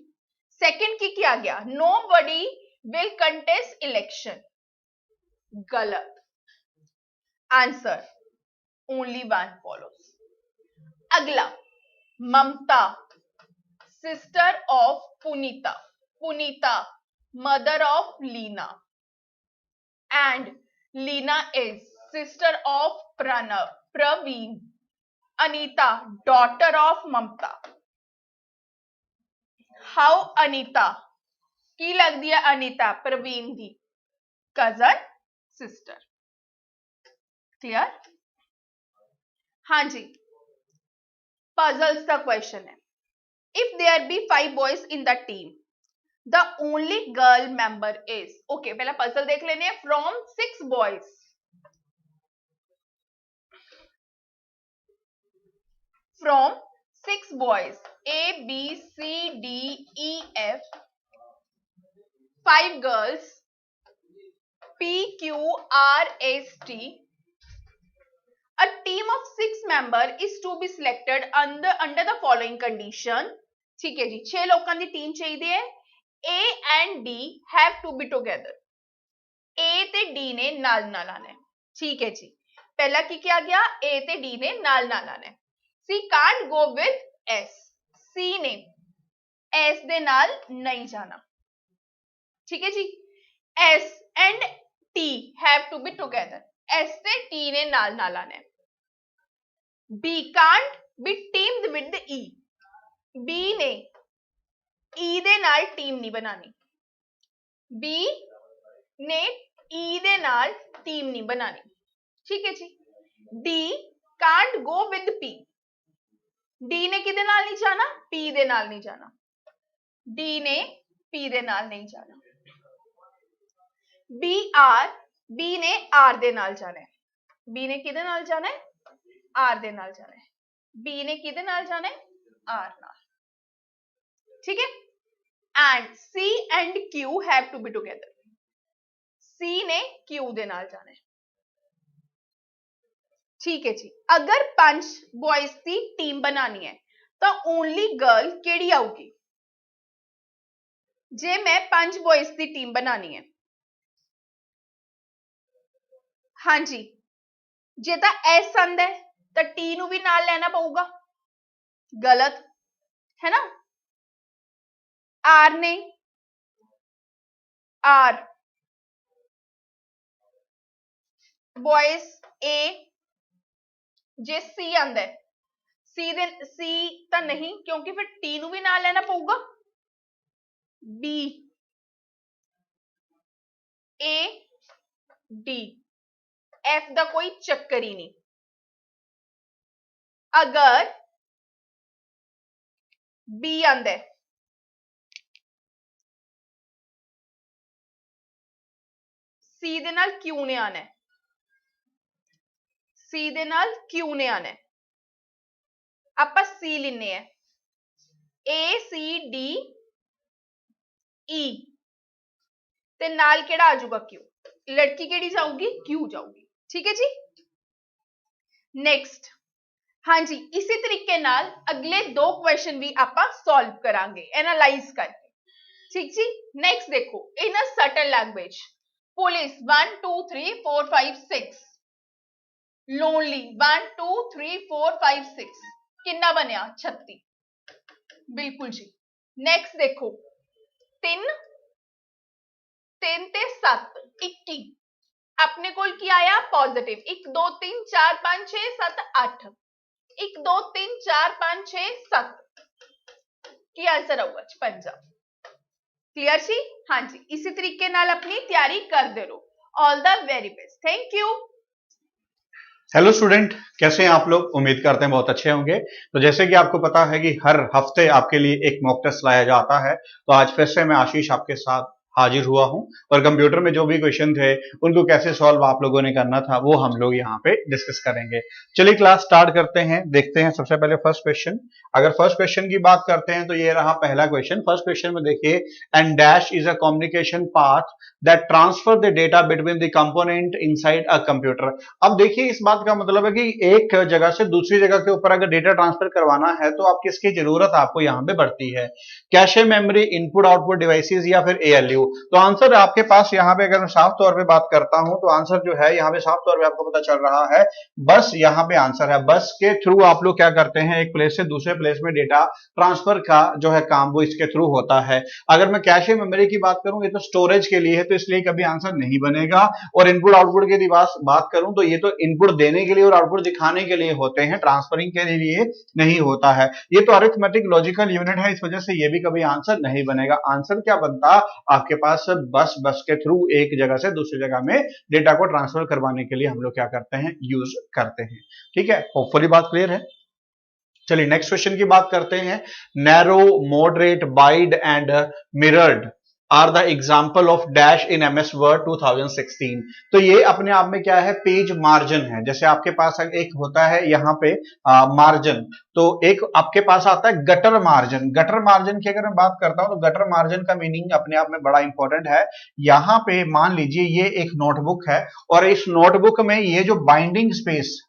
सेकंड की क्या गया? nobody will contest election, गलत। Answer only 1 follows। अगला, Mamta sister of Punita, Punita mother of Leena and Leena is sister of Pranav, Praveen, Anita daughter of Mamta। How Anita की लगती है? अनीता प्रवीण दी cousin sister। Clear? हाँ जी, puzzles का question है। If there be 5 boys in the team, the only girl member is, okay, पहला puzzle देख लेने हैं। From 6 boys, from 6 boys A, B, C, D, E, F, 5 girls P, Q, R, S, T. A team of 6 member is to be selected under the following condition. ठीक है जी, 6 लोगों की team चाहिए है. A and D have to be together. A ते D ने नाल नाल आना है. ठीक है जी, पहला की क्या गया, A ते D ने नाल नाल आना है. C can't go with S. C ने S दे नाल नहीं जाना. ठीक है जी. S and T have to be together. S ते T ने नाल नाल आना है. B can't be teamed with the E. B ने E दे नाल टीम नहीं बनानी. B ने E दे नाल टीम नहीं बनानी. ठीक है जी. D can't go with P. D ने किदे नाल नहीं जाना, P दे नाल नहीं जाना. D ने P दे नाल नहीं जाना. B ने R दे नाल जाना है. B ने किदे नाल जाना है, R दे नाल जाना है. B ने किदे नाल जाना है, R नाल. ठीक है. And C and Q have to be together. C ने Q दे नाल जाना है. ठीक है जी. अगर 5 बॉयज की टीम बनानी है तो ओनली गर्ल केड़ी आऊगी. जे मैं 5 बॉयज की टीम बनानी है, हाँ जी, जे तो एस आंदा है तो टी नू भी नाल लेना पऊगा. गलत है ना. आर ने आर बॉयज ए, जे सी आंदा है सी तो नहीं, क्योंकि फिर टी नू भी नाल लेना पऊगा. बी ए डी एफ दा कोई चक्कर ही नहीं. अगर बी आंदा है सी दे नाल क्यू ने आना है. सी दे नाल क्यू ने आना है. आपां सी लेने हैं. ए सी डी ई ते नाल केड़ा आ जाऊगा, क्यू. लड़की केड़ी जाऊगी, क्यू जाऊगी. ठीक है जी. नेक्स्ट, हाँ जी, इसी तरीके नाल अगले 2 क्वेश्चन भी आपां सॉल्व करांगे एनालाइज करके. ठीक जी. नेक्स्ट देखो, in a certain language, police 1 2 3 4 5 6, lonely 1 2 3 4 5 6, कितना बनया 36. बिल्कुल जी. नेक्स्ट देखो, 3 3 ते 7 21, अपने कोल की आया पॉजिटिव. 1 2 3 4 5 6 7 8, 1 2 3 4 5 6 7, की आंसर आऊगा 56. क्लियर जी. हाँ जी, इसी तरीके नाल अपनी तैयारी कर दे रो. All the very best. Thank you. Hello student, कैसे हैं आप लोग. उम्मीद करते हैं बहुत अच्छे होंगे. तो जैसे कि आपको पता है कि हर हफ्ते आपके लिए एक मॉक टेस्ट लाया जाता है, तो आज फिर से मैं आशीष आपके साथ हाजिर हुआ हूं और कंप्यूटर में जो भी क्वेश्चन थे उनको कैसे सॉल्व आप लोगों ने करना था वो हम लोग यहाँ पे डिस्कस करेंगे. चलिए क्लास स्टार्ट करते हैं. देखते हैं सबसे पहले फर्स्ट क्वेश्चन. अगर फर्स्ट क्वेश्चन की बात करते हैं तो ये रहा पहला क्वेश्चन. फर्स्ट क्वेश्चन में देखिए, and dash is a communication path that transfer the data between the component inside a computer. अब देखिए, इस बात का मतलब है कि एक जगह से दूसरी जगह के ऊपर अगर डेटा ट्रांसफर करवाना है तो आप किसकी जरूरत आपको यहाँ पे पड़ती है. Cache memory, input output devices या फिर ALU. तो आंसर आपके पास यहाँ पे अगर मैं साफ तौर पे बात करता हूं तो आंसर जो है यहाँ पे साफ तौर पे आपको पता चल रहा है, बस यहाँ पे आंसर है. बस के थ्रू आप लोग क्या करते हैं, एक प्लेस से दूसरे प्लेस में डेटा ट्रांसफर का जो है काम वो इसके थ्रू होता है. अगर मैं कैशे मेमोरी की बात करूं, ये तो स्टोरेज के लिए है, तो इसलिए कभी आंसर नहीं बनेगा. और इनपुट आउटपुट की बात करूं तो ये तो इनपुट देने के लिए और आउटपुट दिखाने के लिए होते हैं, ट्रांसफरिंग के लिए नहीं होता है. ये तो अरिथमेटिक लॉजिकल यूनिट है, इस वजह से ये भी कभी आंसर नहीं बनेगा. आंसर क्या बनता आपके पास, बस के थ्रू एक जगह से दूसरी जगह में डेटा को ट्रांसफर करवाने के लिए हम लोग क्या करते हैं, यूज करते हैं. ठीक है, होपफुली बात क्लियर है. चलिए नेक्स्ट क्वेश्चन की बात करते हैं. Narrow, moderate, wide and mirrored are the example of dash in MS Word 2016। तो ये अपने आप में क्या है, पेज मार्जिन है। जैसे आपके पास एक होता है यहाँ पे मार्जिन, तो एक आपके पास आता है गटर मार्जिन। गटर मार्जिन की अगर मैं बात करता हूं तो गटर मार्जिन का मीनिंग अपने आप में बड़ा इंपॉर्टेंट है। यहाँ पे मान लीजिए ये एक नोटबुक है और इस नोटबुक में ये जो बाइंडिंग स्पेस,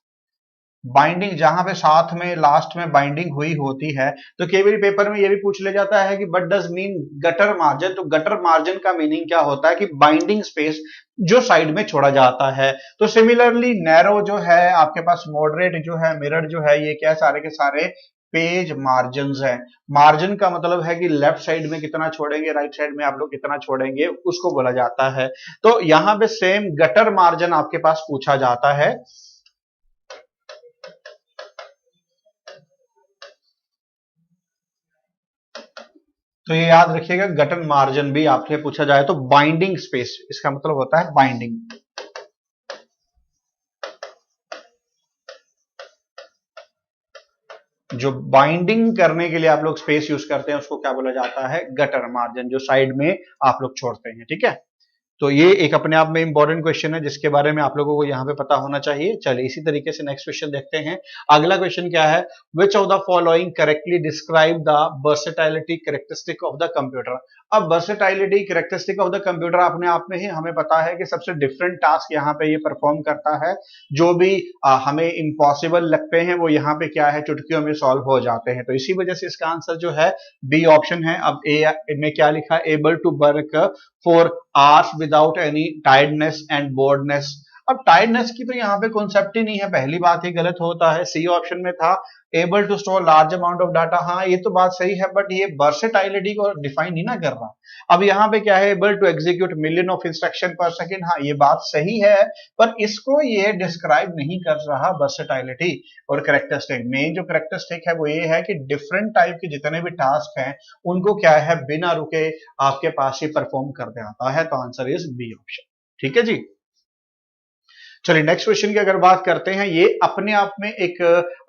बाइंडिंग जहां पे साथ में लास्ट में बाइंडिंग हुई होती है, तो कई बार पेपर में ये भी पूछ ले जाता है कि but does mean gutter margin. तो गटर मार्जिन का मीनिंग क्या होता है कि बाइंडिंग स्पेस जो साइड में छोड़ा जाता है। तो सिमिलरली नैरो जो है आपके पास, मॉडरेट जो है, मिरर जो है, ये क्या सारे के सारे पेज मार्जिन है। मार्जिन का मतलब है कि लेफ्ट साइड में कितना छोड़ेंगे, राइट साइड में आप लोग कितना छोड़ेंगे, उसको बोला जाता है। तो यहां पे सेम गटर मार्जिन आपके पास पूछा जाता है। तो ये याद रखिएगा, गटर मार्जिन भी आपसे पूछा जाए तो बाइंडिंग स्पेस, इसका मतलब होता है बाइंडिंग। जो बाइंडिंग करने के लिए आप लोग स्पेस यूज करते हैं उसको क्या बोला जाता है, गटर मार्जिन, जो साइड में आप लोग छोड़ते हैं। ठीक है, तो ये एक अपने आप में इंपॉर्टेंट क्वेश्चन है जिसके बारे में आप लोगों को यहाँ पे पता होना चाहिए। चलिए इसी तरीके से नेक्स्ट क्वेश्चन देखते हैं। अगला क्वेश्चन क्या है, which of the following correctly describe the versatility characteristic of the computer. अब versatility characteristic of the computer अपने आप में ही हमें पता है कि सबसे डिफरेंट टास्क यहाँ पे ये परफॉर्म करता है। जो भी हमें इम्पॉसिबल लगते हैं वो यहाँ पे क्या है, चुटकियों में सॉल्व हो जाते हैं। तो इसी वजह से इसका आंसर जो है बी ऑप्शन है। अब ए में क्या लिखा है, able to work for hours without any tiredness and boredness. अब टायर्डनेस की तो यहाँ पे कॉन्सेप्ट ही नहीं है, पहली बात ही गलत होता है। सी ऑप्शन में था able to store large amount of data, हाँ ये तो बात सही है, बट ये वर्सेटाइलिटी को डिफाइन नहीं ना कर रहा। अब यहाँ पे क्या है, able to execute million of instruction per second, हाँ ये बात सही है, पर इसको ये डिस्क्राइब नहीं कर रहा वर्सेटाइलिटी और कैरेक्टरिस्टिक। मेन जो कैरेक्टरिस्टिक है वो ये है कि डिफरेंट टाइप के जितने भी टास्क हैं उनको क्या है, बिना रुके आपके पास ही परफॉर्म कर देता है। तो आंसर इज बी ऑप्शन। ठीक है जी, चलिए नेक्स्ट क्वेश्चन की अगर बात करते हैं, ये अपने आप में एक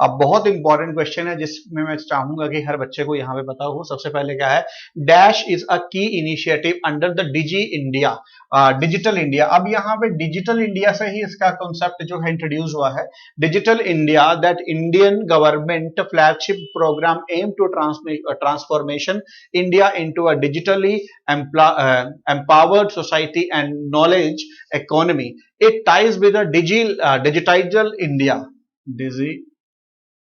बहुत इंपॉर्टेंट क्वेश्चन है जिसमें मैं चाहूंगा कि हर बच्चे को यहाँ पे पता हो। सबसे पहले क्या है, dash is a key initiative under the digi India, digital India. अब यहाँ पे डिजिटल इंडिया से ही इसका कॉन्सेप्ट जो है इंट्रोड्यूस हुआ है। Digital India that Indian government flagship programme aim to transformation India into a digitally empowered society and knowledge economy. It ties with a digital India,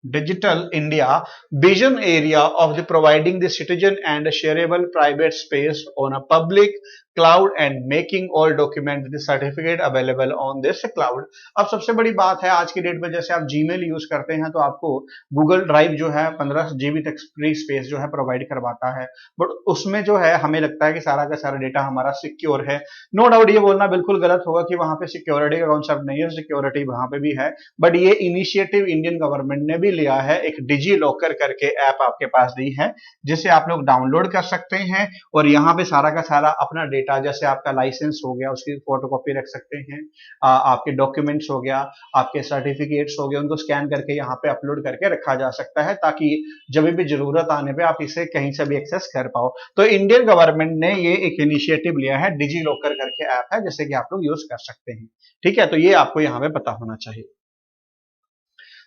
digital India vision area of the providing the citizen and a shareable private space on a public cloud and making all document the certificate available on this cloud. अब सबसे बड़ी बात है आज की date में, जैसे आप जीमेल यूज करते हैं तो आपको गूगल ड्राइव जो है 15 GB तक फ्री स्पेस जो है प्रोवाइड करवाता है, बट उसमें जो है हमें लगता है कि सारा का सारा डेटा हमारा सिक्योर है। नो डाउट ये बोलना बिल्कुल गलत होगा कि वहां पे सिक्योरिटी का कॉन्सेप्ट नहीं है, सिक्योरिटी वहां पे भी है, बट ये इनिशिएटिव इंडियन गवर्नमेंट ने भी लिया है। एक डिजी लॉकर करके ऐप आपके पास दी है जिसे आप लोग डाउनलोड कर सकते हैं और यहाँ पे सारा का सारा अपना डेटा, जैसे आपका लाइसेंस हो गया उसकी फोटोकॉपी रख सकते हैं, आपके डॉक्यूमेंट्स हो गया, आपके सर्टिफिकेट्स हो गए, उनको स्कैन करके यहाँ पे अपलोड करके रखा जा सकता है ताकि जब भी जरूरत आने पे आप इसे कहीं से भी एक्सेस कर पाओ। तो इंडियन गवर्नमेंट ने ये एक इनिशिएटिव लिया है, डिजी लॉकर करके ऐप है जिससे कि आप लोग यूज कर सकते हैं। ठीक है, तो ये आपको यहाँ पे पता होना चाहिए।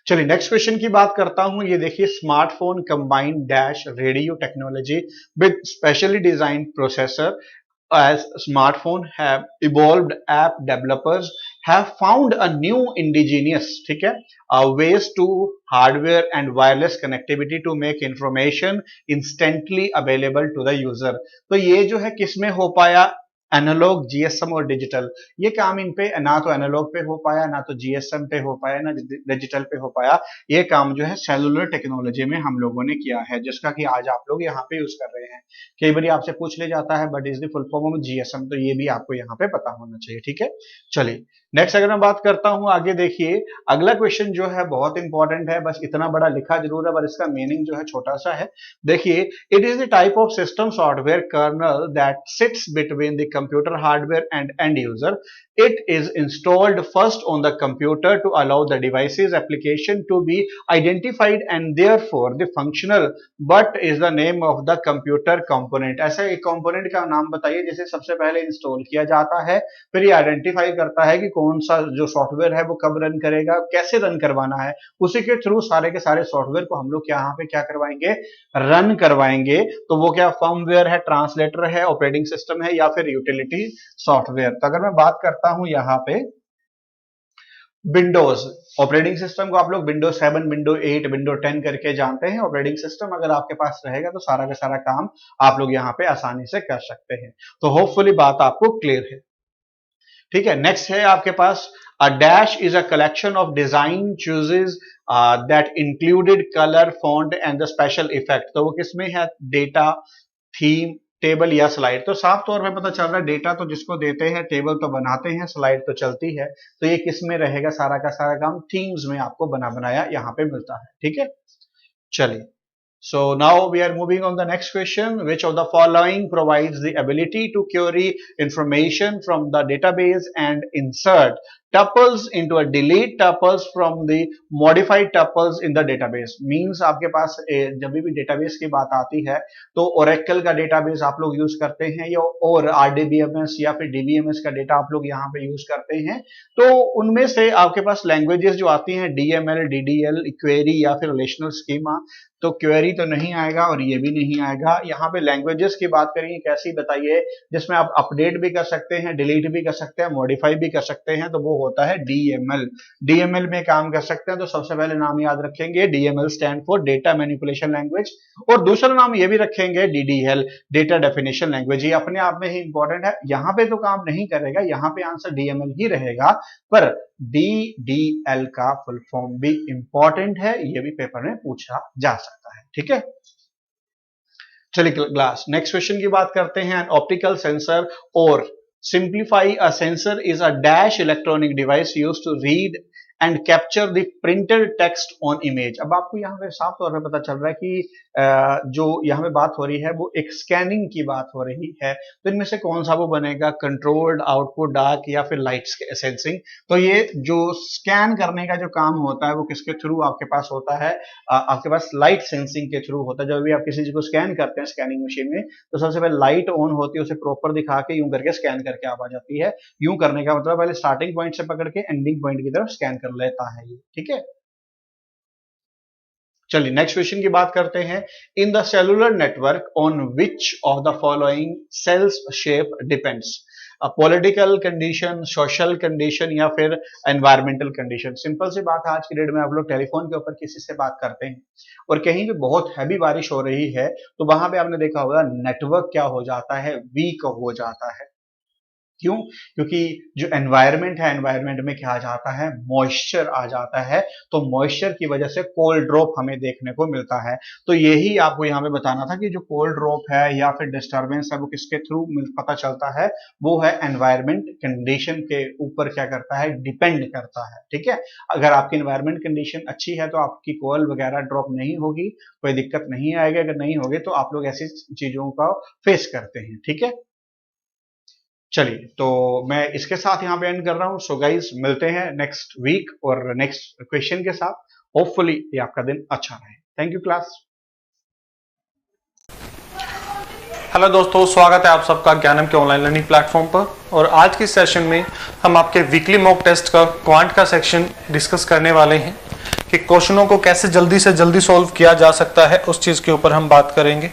चलिए नेक्स्ट क्वेश्चन की बात करता हूं। ये देखिए, smartphone combined dash radio technology with specially design processor as smartphone have evolved, app developers have found a new indigenous, ठीक है, ways to hardware and wireless connectivity to make information instantly available to the user। तो ये जो है किसमें हो पाया, analogue, GSM और डिजिटल। ये काम इन पे ना तो एनालॉग पे हो पाया, ना तो जीएसएम पे हो पाया, ना डिजिटल पे हो पाया। ये काम जो है सेलुलर टेक्नोलॉजी में हम लोगों ने किया है, जिसका कि आज आप लोग यहाँ पे यूज कर रहे हैं। कई बार आपसे पूछ ले जाता है but is the full form of GSM, तो ये भी आपको यहाँ पे पता होना चाहिए। ठीक है, चलिए नेक्स्ट अगर मैं बात करता हूं आगे, देखिए अगला क्वेश्चन जो है बहुत इंपॉर्टेंट है, बस इतना बड़ा लिखा जरूर है पर इसका मीनिंग जो है छोटा सा है। देखिए, it is the type of system software kernel that sits between the computer hardware and and user. it is installed first on the computer to allow the device's application to be identified and therefore the functional. But is the name of the computer component. ऐसा एक component का नाम बताइए जिसे सबसे पहले install किया जाता है, फिर ये आइडेंटिफाई करता है कि कौन सा जो सॉफ्टवेयर है वो कब रन करेगा, कैसे रन करवाना है, उसी के थ्रू सारे के सारे सॉफ्टवेयर को हम लोग यहाँ पे क्या करवाएंगे, रन करवाएंगे। तो वो क्या फर्मवेयर है, ट्रांसलेटर है, ऑपरेटिंग सिस्टम है या फिर यूटिलिटी सॉफ्टवेयर। तो अगर मैं बात करता हूं यहाँ पे विंडोज ऑपरेटिंग सिस्टम को, आप लोग विंडो 7, विंडो 8, विंडो 10 करके जानते हैं। ऑपरेटिंग सिस्टम अगर आपके पास रहेगा तो सारा का सारा काम आप लोग यहाँ पे आसानी से कर सकते हैं। तो होपफुली बात आपको क्लियर है, ठीक है। नेक्स्ट है आपके पास a dash is a collection of design chooses that included colour, font and the special effect. तो वो किसमें है, डेटा, थीम, टेबल या स्लाइड। तो साफ तौर पे पता चल रहा है डेटा तो जिसको देते हैं, टेबल तो बनाते हैं, स्लाइड तो चलती है। तो ये किस में रहेगा, सारा का सारा काम थीम्स में आपको बना बनाया यहाँ पे मिलता है, ठीक है। चलिए, so now we are moving on the next question. Which of the following provides the ability to query information from the database and insert tuples into a delete tuples from the modified tuples in the database? Means आपके पास जब भी database की बात आती है तो Oracle का database आप लोग यूज करते हैं या और RDBMS या फिर DBMS का डेटा आप लोग यहाँ पे यूज करते हैं। तो उनमें से आपके पास लैंग्वेजेस जो आती हैं DML, DDL, क्वेरी या फिर रिलेशनल स्कीमा। तो क्वेरी तो नहीं आएगा और ये भी नहीं आएगा। यहाँ पे लैंग्वेजेस की बात करेंगे, कैसी बताइए, जिसमें आप अपडेट भी कर सकते हैं, डिलीट भी कर सकते हैं, मॉडिफाई भी कर सकते हैं। तो वो होता है DML। DML में काम कर सकते हैं तो सबसे पहले नाम याद रखेंगे, DML stand for data manipulation language, और दूसरा नाम ये भी रखेंगे DDL, डेटा डेफिनेशन लैंग्वेज। ये अपने आप में ही इंपॉर्टेंट है, यहाँ पे तो काम नहीं करेगा, यहाँ पे आंसर DML ही रहेगा, पर DDL का फुल फॉर्म भी इंपॉर्टेंट है, ये भी पेपर में पूछा जा सकता है, ठीक है। चलिए क्लास नेक्स्ट क्वेश्चन की बात करते हैं। ऑप्टिकल सेंसर और simplify a sensor is a dash electronic device used to read and capture the printed text on image. अब आपको यहाँ पे साफ तौर पे पता चल रहा है कि जो यहाँ पे बात हो रही है वो एक स्कैनिंग की बात हो रही है। तो इनमें से कौन सा वो बनेगा, कंट्रोल्ड आउटपुट, डार्क या फिर लाइट सेंसिंग। तो ये जो स्कैन करने का जो काम होता है वो किसके थ्रू आपके पास होता है, आपके पास लाइट सेंसिंग के थ्रू होता है। जब भी आप किसी चीज को स्कैन करते हैं स्कैनिंग मशीन में तो सबसे पहले लाइट ऑन होती है, उसे प्रॉपर दिखा के यूं करके स्कैन करके आप आ जाती है। यूं करने का मतलब पहले स्टार्टिंग पॉइंट से पकड़ के एंडिंग पॉइंट की तरफ स्कैन कर लेता है ये, ठीक है। चलिए नेक्स्ट क्वेश्चन की बात करते हैं। In the cellular network on which of the following sales shape depends, political condition, social condition या फिर एनवायरमेंटल कंडीशन। सिंपल सी बात है, आज की डेट में आप लोग टेलीफोन के ऊपर किसी से बात करते हैं और कहीं पे बहुत हैवी बारिश हो रही है तो वहां पे आपने देखा होगा नेटवर्क क्या हो जाता है, वीक हो जाता है। क्यों? क्योंकि जो एनवायरनमेंट है, एनवायरनमेंट में क्या आ जाता है, मॉइस्चर आ जाता है। तो मॉइस्चर की वजह से कोल्ड ड्रॉप हमें देखने को मिलता है। तो यही आपको यहाँ पे बताना था कि जो कोल्ड ड्रॉप है या फिर डिस्टर्बेंस है वो किसके थ्रू पता चलता है, वो है एनवायरनमेंट कंडीशन के ऊपर क्या करता है, डिपेंड करता है, ठीक है। अगर आपकी एनवायरनमेंट कंडीशन अच्छी है तो आपकी कॉल वगैरह ड्रॉप नहीं होगी, कोई दिक्कत नहीं आएगी। अगर नहीं होगी तो आप लोग ऐसी चीजों का फेस करते हैं, ठीक है। चलिए तो मैं इसके साथ यहाँ पे एंड कर रहा हूँ। सो गाइस मिलते हैं नेक्स्ट वीक और नेक्स्ट क्वेश्चन के साथ। होपफुली ये आपका दिन अच्छा रहे। Thank you class. हेलो दोस्तों, स्वागत है आप सबका ज्ञानम के ऑनलाइन लर्निंग प्लेटफॉर्म पर। और आज के सेशन में हम आपके वीकली मॉक टेस्ट का क्वांट का सेक्शन डिस्कस करने वाले हैं कि क्वेश्चनों को कैसे जल्दी से जल्दी सॉल्व किया जा सकता है, उस चीज के ऊपर हम बात करेंगे।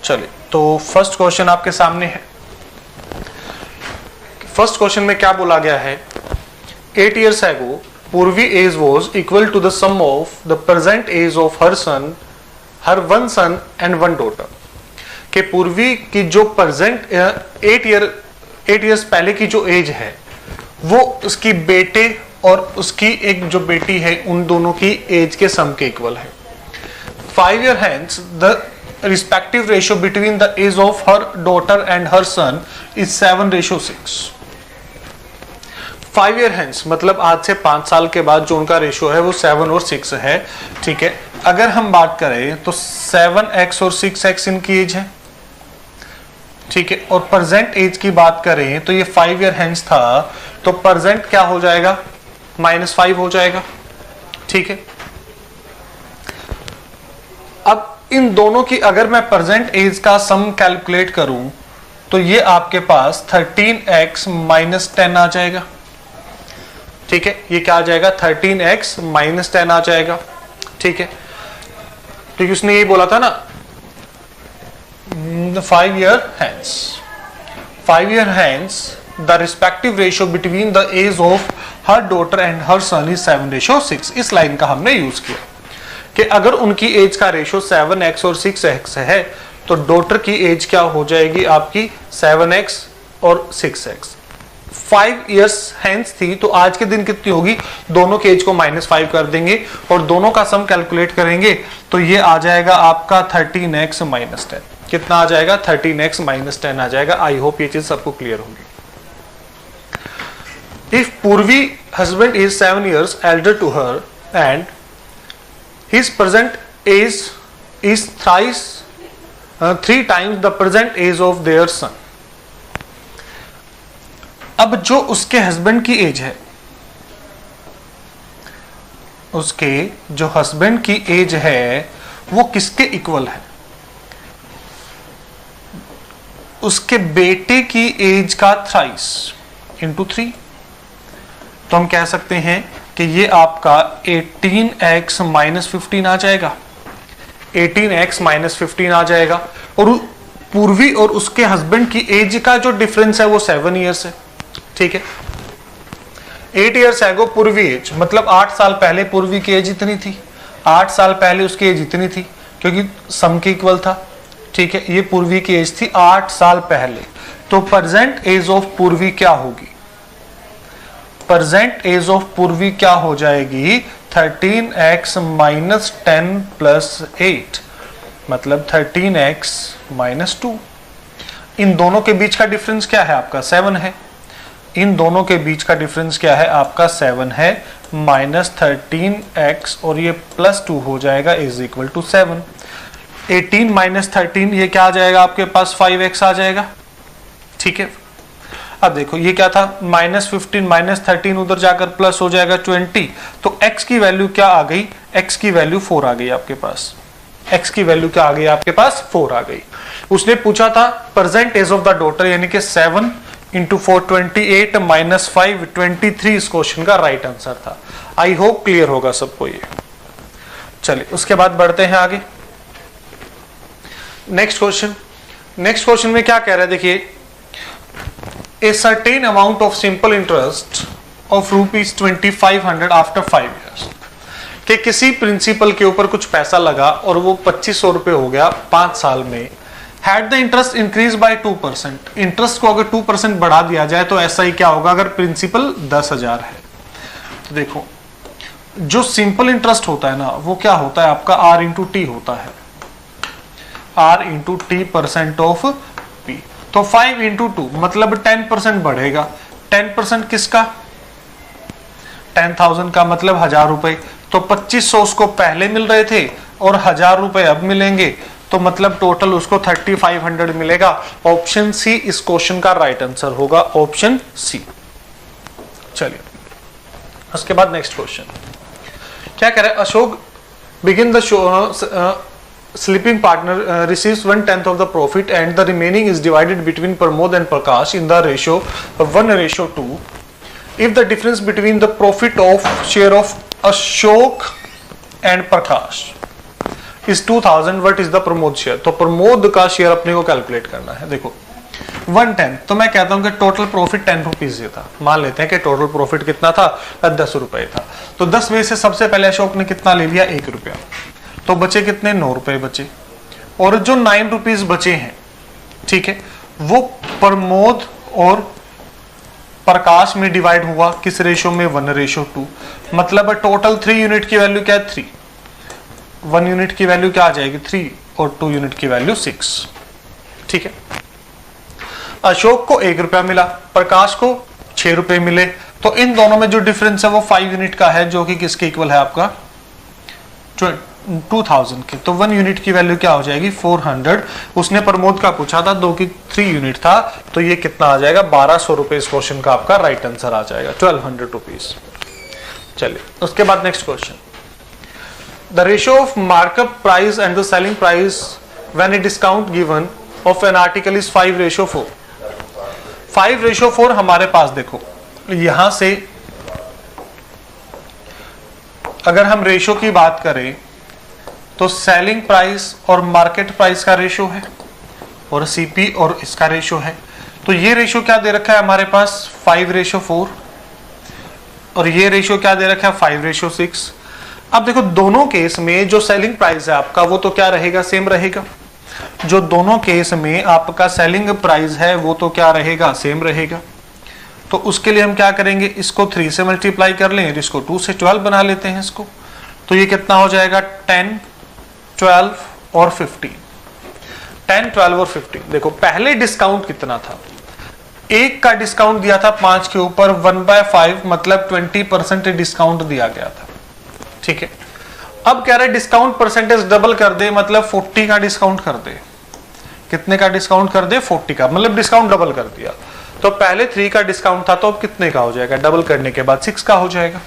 चलिए तो फर्स्ट क्वेश्चन आपके सामने है। फर्स्ट क्वेश्चन में क्या बोला गया है, 8 years ago Purvi age was equal to the sum of the present age of her one son and one daughter. कि पूर्वी की जो प्रेजेंट 8 years पहले की जो एज है वो उसकी बेटे और उसकी एक जो बेटी है उन दोनों की एज के सम के इक्वल है। 5 years hence the respective ratio between the age of her daughter and her son is 7:6। 5 years hence मतलब आज से 5 साल के बाद जो उनका रेशियो है वो 7 और 6 है, ठीक है। अगर हम बात करें तो 7x और 6x इनकी एज है, ठीक है, और प्रेजेंट एज की बात करें तो ये 5 ईयर हेंस था, तो प्रेजेंट क्या हो जाएगा, -5 हो जाएगा। ठीक है, अब इन दोनों की अगर मैं प्रेजेंट एज का सम कैलकुलेट करूं तो ये आपके पास 13x - 10 आ जाएगा। ठीक है, ये क्या आ जाएगा, 13x - 10 आ जाएगा। ठीक है, क्योंकि उसने यही बोला था ना 5 year hence, 5 year hence the respective ratio between the age of her daughter and her son is 7:6। इस लाइन का हमने यूज किया कि अगर उनकी एज का रेशियो 7x और 6x है तो डॉटर की एज क्या हो जाएगी आपकी 7x और 6x। 5 इयर्स हेंस थी तो आज के दिन कितनी होगी, दोनों के एज को -5 कर देंगे और दोनों का सम कैलकुलेट करेंगे तो ये आ जाएगा आपका 13x - 10। कितना आ जाएगा, 13x - 10 आ जाएगा। आई होप ये चीज सबको क्लियर होगी। इफ पूर्वी husband is 7 years elder to her and his present age is three times the present age of their son। अब जो उसके हस्बैंड की एज है, उसके जो हस्बैंड की एज है वो किसके इक्वल है, उसके बेटे की एज का थ्राइस इंटू 3। तो हम कह सकते हैं कि ये आपका 18x - 15 आ जाएगा, 18x - 15 आ जाएगा। और पूर्वी और उसके हस्बैंड की एज का जो डिफरेंस है वो 7 इयर्स है। ठीक है, 8 इयर्स है वो पूर्वी एज, मतलब 8 साल पहले पूर्वी की एज इतनी थी, 8 साल पहले उसकी एज इतनी थी क्योंकि सम के इक्वल था। ठीक है, ये पूर्वी की एज थी 8 साल पहले। तो प्रेजेंट एज ऑफ पूर्वी क्या होगी, प्रेजेंट एज ऑफ पूर्वी क्या हो जाएगी, 13x - 10 + 8 मतलब 13x - 2। इन दोनों के बीच का डिफरेंस क्या है आपका, 7 है। इन दोनों के बीच का डिफरेंस क्या है आपका, 7 है। -13x और ये +2 हो जाएगा = 7। 18 - 13 ये क्या आ जाएगा आपके पास, 5x आ जाएगा। ठीक है, अब देखो ये क्या था, -15 - 13 उधर जाकर प्लस हो जाएगा 20। तो x की वैल्यू क्या आ गई, x की वैल्यू 4 आ गई आपके पास। x की वैल्यू क्या आ गई आपके पास, 4 आ गई। उसने पूछा था present age of the daughter यानी कि 7 × 4 28 - 5 23 इस क्वेश्चन का राइट आंसर था। आई होप क्लियर होगा सबको ये। चलिए उसके बाद बढ़ते हैं आगे। नेक्स्ट क्वेश्चन में क्या कह रहा है, देखिए, a certain amount of simple interest of ₹2500 after 5 years, कि किसी प्रिंसिपल के ऊपर कुछ पैसा लगा और वो 2500 रुपए हो गया 5 साल में। Had the interest increase by 2%, interest को अगर 2% बढ़ा दिया जाए तो ऐसा ही क्या होगा अगर प्रिंसिपल 10,000 है। तो देखो जो सिंपल इंटरेस्ट होता है ना वो क्या होता है आपका R × T होता है, R × T % ऑफ P। तो 5 × 2 मतलब 10% बढ़ेगा। 10% किसका, 10,000 का मतलब 1000 रुपए। तो 2500 उसको पहले मिल रहे थे और 1000 रुपए अब मिलेंगे, तो मतलब टोटल उसको 3500 मिलेगा। ऑप्शन सी इस क्वेश्चन का राइट आंसर होगा, ऑप्शन सी। चलिए उसके बाद नेक्स्ट क्वेश्चन क्या कह रहा है, Ashok begin the show sleeping partner receives 1/10 of the profit and the remaining is divided between Pramod and Prakash in the ratio of 1:2. If the difference between the profit of share of Ashok and Prakash is 2000, what is the Pramod share? तो प्रमोद का share अपने को calculate करना है। देखो 1/10, तो मैं कहता हूं कि टोटल प्रॉफिट 10 रुपीज ये था। मान लेते हैं कि टोटल प्रॉफिट कितना था, 10 रुपए था। तो 10 में से सबसे पहले अशोक ने कितना ले लिया, 1 रुपया। तो बचे कितने, 9 रुपए बचे। और जो 9 रुपीज बचे हैं, ठीक है, वो प्रमोद और प्रकाश में डिवाइड हुआ किस रेशो में, 1:2। मतलब टोटल 3 यूनिट की वैल्यू क्या है, 3। 1 यूनिट की वैल्यू क्या आ जाएगी, 3, और 2 यूनिट की वैल्यू 6। ठीक है, अशोक को 1 रुपया मिला, प्रकाश को 6 रुपए मिले। तो इन दोनों में जो डिफरेंस है वो 5 यूनिट का है, जो कि किसके इक्वल है आपका, 2000 के। तो 1 यूनिट की वैल्यू क्या हो जाएगी, 400। उसने प्रमोद का पूछा था, 2 की 3 यूनिट था, तो ये कितना आ जाएगा 1200 रुपए इस क्वेश्चन का आपका राइट आंसर आ जाएगा, 1200 रुपीज। चलिए उसके बाद next question, the ratio of markup price and the selling price when a discount given of an article is 5:4। 5:4 हमारे पास देखो, यहां से अगर हम रेशियो की बात करें तो सेलिंग प्राइस और मार्केट प्राइस का रेशियो है और सीपी और इसका रेशियो है। तो ये रेशियो क्या दे रखा है हमारे पास 5:4 और ये रेशियो क्या दे रखा है 5:6। अब देखो दोनों केस में जो सेलिंग प्राइस है आपका वो तो क्या रहेगा, सेम रहेगा। जो दोनों केस में आपका सेलिंग प्राइस है वो तो क्या रहेगा, सेम रहेगा। तो उसके लिए हम क्या करेंगे, इसको 3 से मल्टीप्लाई कर लें, इसको 2 से 12 बना लेते हैं इसको। तो ये कितना हो जाएगा 10, 12 और 15। 10, 12 और 15। देखो पहले डिस्काउंट कितना था, 1 का डिस्काउंट दिया था 5 के ऊपर, 1/5 मतलब 20% डिस्काउंट दिया गया था, ठीक है। अब कह रहे डिस्काउंट परसेंटेज डबल कर दे, मतलब 40 का डिस्काउंट कर दे। कितने का डिस्काउंट कर दे, 40 का, मतलब डिस्काउंट डबल कर दिया। तो पहले 3 का डिस्काउंट था, तो अब कितने का हो जाएगा, डबल करने के बाद 6 का हो जाएगा।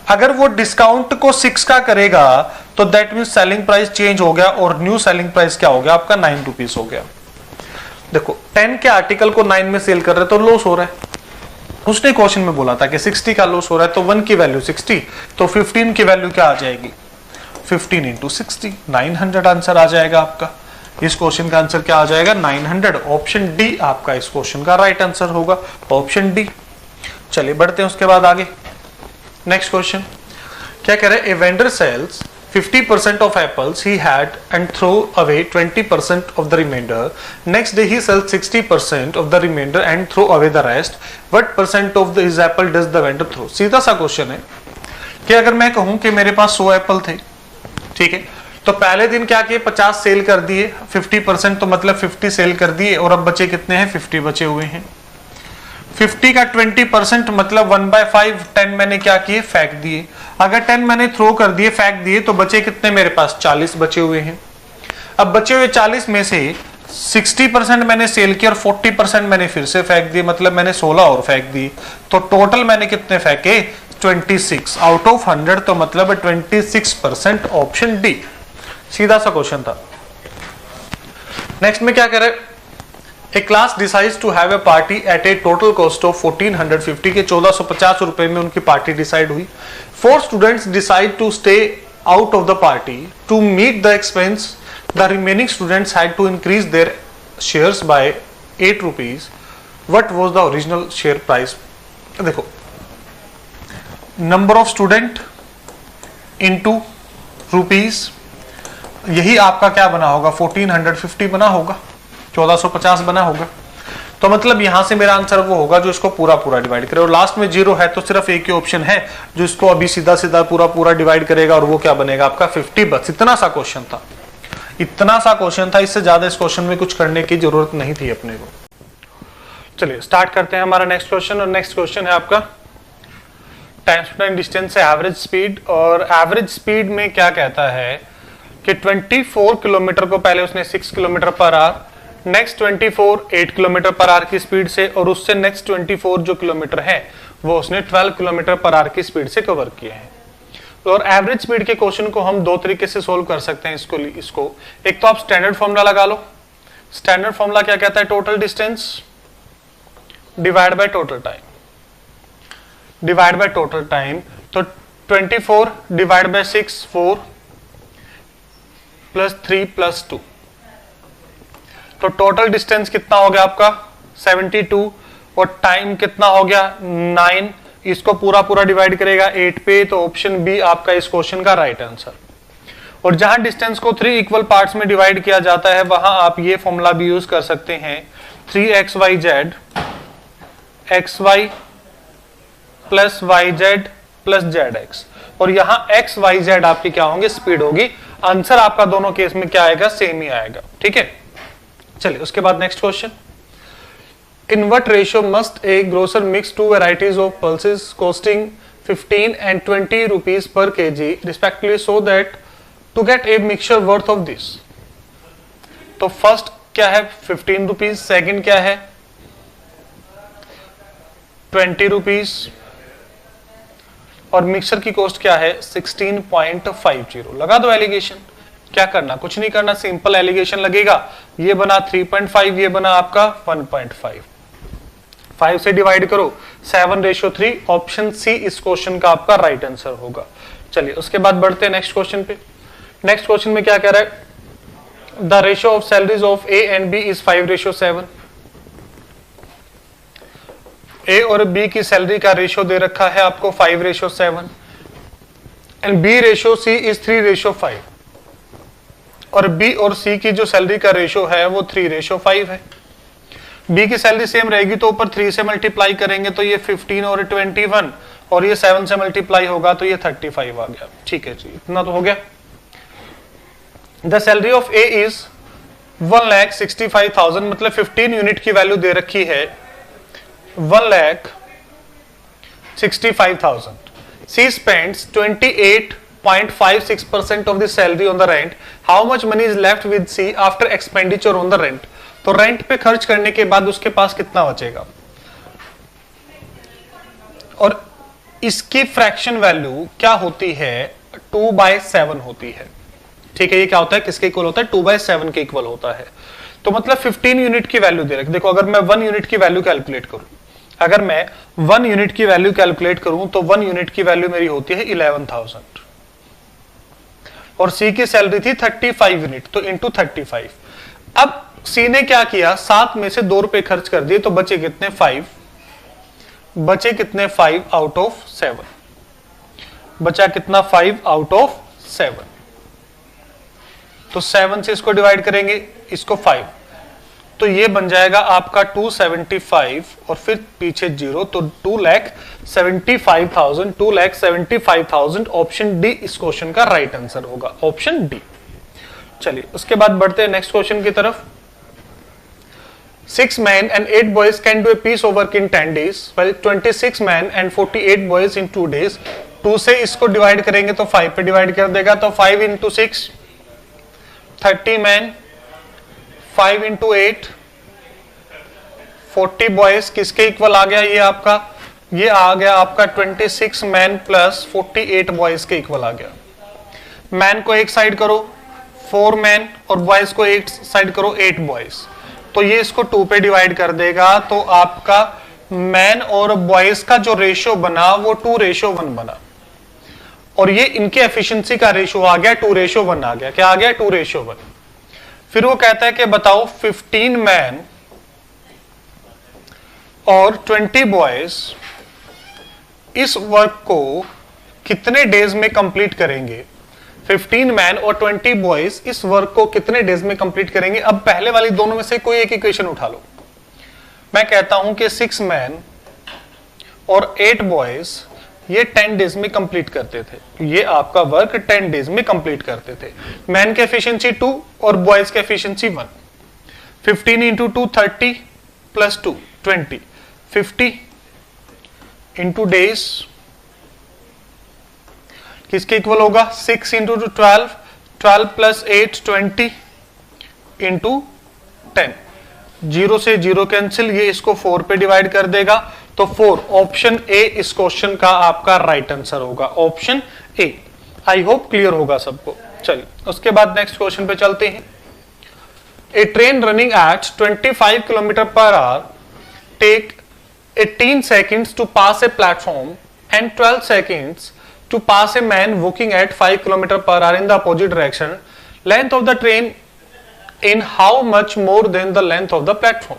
अगर वो डिस्काउंट को 6 का करेगा तो that means selling price change हो गया और न्यू सेलिंग प्राइस क्या हो गया आपका 9 रुपीस हो गया। देखो 10 के आर्टिकल को 9 में सेल कर रहे तो लॉस हो रहा है। उसने क्वेश्चन में बोला था कि 60 का लॉस हो रहा है, तो 1 की वैल्यू 60, तो 15 की वैल्यू क्या आ जाएगी 15 इंटू 60, 900 आंसर आ जाएगा आपका। इस क्वेश्चन का आंसर क्या आ जाएगा 900। ऑप्शन डी आपका इस क्वेश्चन का राइट आंसर होगा, ऑप्शन डी। चलिए बढ़ते हैं उसके बाद आगे। नेक्स्ट क्वेश्चन क्या कह रहे हैं, a vendor sells 50% of apples he had and throw away 20% of the remainder. Next day he sells 60% of the remainder and throw away the rest. What percent of his apple does the vendor throw? सीधा सा question है कि अगर मैं कहूं कि मेरे पास 100 Apple थे, ठीक है, तो पहले दिन क्या किए 50 सेल कर दिए, 50% तो मतलब 50 सेल कर दिए, और अब बचे कितने हैं 50 बचे हुए हैं। 50 का 20% मतलब 1/5, 10 मैंने क्या किए फेंक दिए। अगर 10 मैंने थ्रो कर दिए फेंक दिए तो बचे कितने मेरे पास 40 बचे हुए हैं। अब बचे हुए 40 में से 60% मैंने सेल किया और 40% मैंने फिर से फेंक दिए, मतलब मैंने 16 और फेंक दिए। तो टोटल मैंने कितने फेंके 26 आउट ऑफ 100, तो मतलब 26%, ऑप्शन डी। सीधा सा क्वेश्चन था। नेक्स्ट में क्या करे, A class decides to have a party at a total cost of 1450 के 1450 रुपए में उनकी पार्टी डिसाइड हुई। 4 students decide to stay out of the party. To meet the expense, the remaining students had to increase their shares by 8 rupees. What was the original share price? देखो number of student into rupees, यही आपका क्या बना होगा 1450 बना होगा, 1450 बना होगा। तो मतलब यहां से मेरा आंसर वो होगा जो इसको पूरा पूरा डिवाइड करे, और लास्ट में 0 है तो सिर्फ एक ही ऑप्शन है जो इसको अभी सीधा सीधा पूरा पूरा डिवाइड करेगा, और वो क्या बनेगा आपका 50। बस इतना सा क्वेश्चन था, इतना सा क्वेश्चन था, इससे ज्यादा इस क्वेश्चन में कुछ करने की जरूरत नहीं थी अपने को। चलिए स्टार्ट करते हैं हमारा नेक्स्ट क्वेश्चन, और नेक्स्ट क्वेश्चन है आपका टाइम स्पेंड डिस्टेंस से एवरेज स्पीड। और एवरेज स्पीड में क्या कहता है कि 24 किलोमीटर को पहले उसने 6 kilometre per our, next 24 8 kilometre per our की स्पीड से, और उससे नेक्स्ट 24 जो किलोमीटर है वो उसने 12 किलोमीटर पर आवर की स्पीड से कवर किया है। और एवरेज स्पीड के क्वेश्चन को हम दो तरीके से सोल्व कर सकते हैं। इसको एक तो आप स्टैंडर्ड फॉर्मूला लगा लो। स्टैंडर्ड फॉर्मूला क्या कहता है, total distance divide by total time, divide by total time. तो 24 डिवाइड बाय 6 4 प्लस 3 प्लस 2, तो टोटल डिस्टेंस कितना हो गया आपका 72, और टाइम कितना हो गया 9। इसको पूरा पूरा डिवाइड करेगा 8 पे, तो ऑप्शन बी आपका इस क्वेश्चन का राइट आंसर। और जहां डिस्टेंस को 3 इक्वल पार्ट्स में डिवाइड किया जाता है वहां आप ये फॉर्मूला भी यूज कर सकते हैं, 3xyz xy plus yz plus zx, और यहां x y z आपकी क्या होंगे स्पीड होगी। आंसर आपका दोनों केस में क्या आएगा सेम ही आएगा, ठीक है। चलिए उसके बाद next question, in what ratio must A grocer mix 2 varieties of pulses costing 15 and 20 rupees per kg respectively so that to get a mixture worth of this। तो फर्स्ट क्या है 15 रुपीज, सेकंड क्या है 20 रुपीज, और mixer की cost क्या है 16.50। लगा दो एलिगेशन। क्या करना, कुछ नहीं करना, सिंपल एलिगेशन लगेगा। ये बना 3.5, ये बना आपका 1.5, 5 से डिवाइड करो, 7:3। ऑप्शन सी इस क्वेश्चन का आपका राइट आंसर होगा। चलिए उसके बाद बढ़ते हैं नेक्स्ट क्वेश्चन पे। नेक्स्ट क्वेश्चन में क्या कह रहा है, the ratio of salaries of A and B is 5:7। A और बी की सैलरी का रेशियो दे रखा है आपको 5:7 and B ratio C is 3:5, और बी और सी की जो सैलरी का रेशियो है वो 3:5 है। बी की सैलरी सेम रहेगी तो ऊपर 3 से मल्टीप्लाई करेंगे तो ये 15 और 21, और ये 7 से मल्टीप्लाई होगा तो ये 35 आ गया। ठीक है जी, इतना तो हो गया। The salary of A is 1,65,000, मतलब 15 यूनिट की वैल्यू दे रखी है 1,65,000. She spends 28.56% of the salary on the rent. How much money is left with C after expenditure on the rent? तो रेंट पे खर्च करने के बाद उसके पास कितना बचेगा, और इसकी फ्रैक्शन वैल्यू क्या होती है 2/7 होती है। ठीक है, ये क्या होता है, किसके इक्वल होता है 2/7 के इक्वल होता है। तो मतलब 15 यूनिट की वैल्यू दे रखी। देखो अगर मैं 1 यूनिट की वैल्यू कैलकुलेट करूं, अगर मैं 1 यूनिट की वैल्यू कैलकुलेट करूं तो 1 यूनिट की वैल्यू मेरी होती है 11,000, और सी की सैलरी थी 35 यूनिट, तो इंटू 35। अब सी ने क्या किया, 7 में से 2 रुपए खर्च कर दिए, तो बचे कितने 5, बचे कितने 5 आउट ऑफ 7, बचा कितना 5 आउट ऑफ 7। तो 7 से इसको डिवाइड करेंगे, इसको 5, तो ये बन जाएगा आपका 275 और फिर पीछे 0, तो 2,75,000, 2,75,000। ऑप्शन डी इस क्वेश्चन का राइट आंसर होगा, ऑप्शन डी। चलिए उसके बाद बढ़ते हैं नेक्स्ट क्वेश्चन की तरफ। 6 men and 8 boys can do a piece of work in 10 days, while 26 men and 48 boys in 2 days. 2 से इसको डिवाइड करेंगे तो 5 पे डिवाइड कर देगा, तो 5 into 6 30 men, 5 into 8 40 बॉयज, किसके इक्वल आ गया ये आपका, ये आ गया आपका 26 मैन प्लस 48 बॉयज के इक्वल आ गया। मैन को एक साइड करो 4 मैन और बॉयज को एक साइड करो 8 बॉयज, तो ये इसको 2 पे डिवाइड कर देगा, तो आपका मैन और बॉयज का जो रेशियो बना वो 2:1 बना, और ये इनके एफिशिएंसी का रेशियो आ गया 2:1 आ गया। क्या आ गया 2:1। फिर वो कहता है कि बताओ 15 मैन और 20 बॉयज इस वर्क को कितने डेज में कंप्लीट करेंगे। 15 मैन और 20 बॉयज इस वर्क को कितने डेज में कंप्लीट करेंगे। अब पहले वाली दोनों में से कोई एक इक्वेशन उठा लो। मैं कहता हूं कि 6 मैन और 8 बॉयज ये 10 डेज में कंप्लीट करते थे, ये आपका वर्क 10 डेज में कंप्लीट करते थे। मैन की एफिशिएंसी 2 और बॉयज की efficiency 1। 15 into 2 30 plus 2 20, 50 into days किसके इक्वल होगा 6 इंटू 12, 12 प्लस 8 20 इंटू 10। 0 से 0 कैंसिल, ये इसको 4 पे डिवाइड कर देगा, तो 4। ऑप्शन ए इस क्वेश्चन का आपका राइट आंसर होगा, option A. I hope clear होगा सबको। चलिए उसके बाद नेक्स्ट क्वेश्चन पे चलते हैं। A train running at 25 kilometre per hour take 18 seconds to pass a platform and 12 seconds to pass a man walking at 5 km per hour in the opposite direction. Length of the train in how much more than the length of the platform?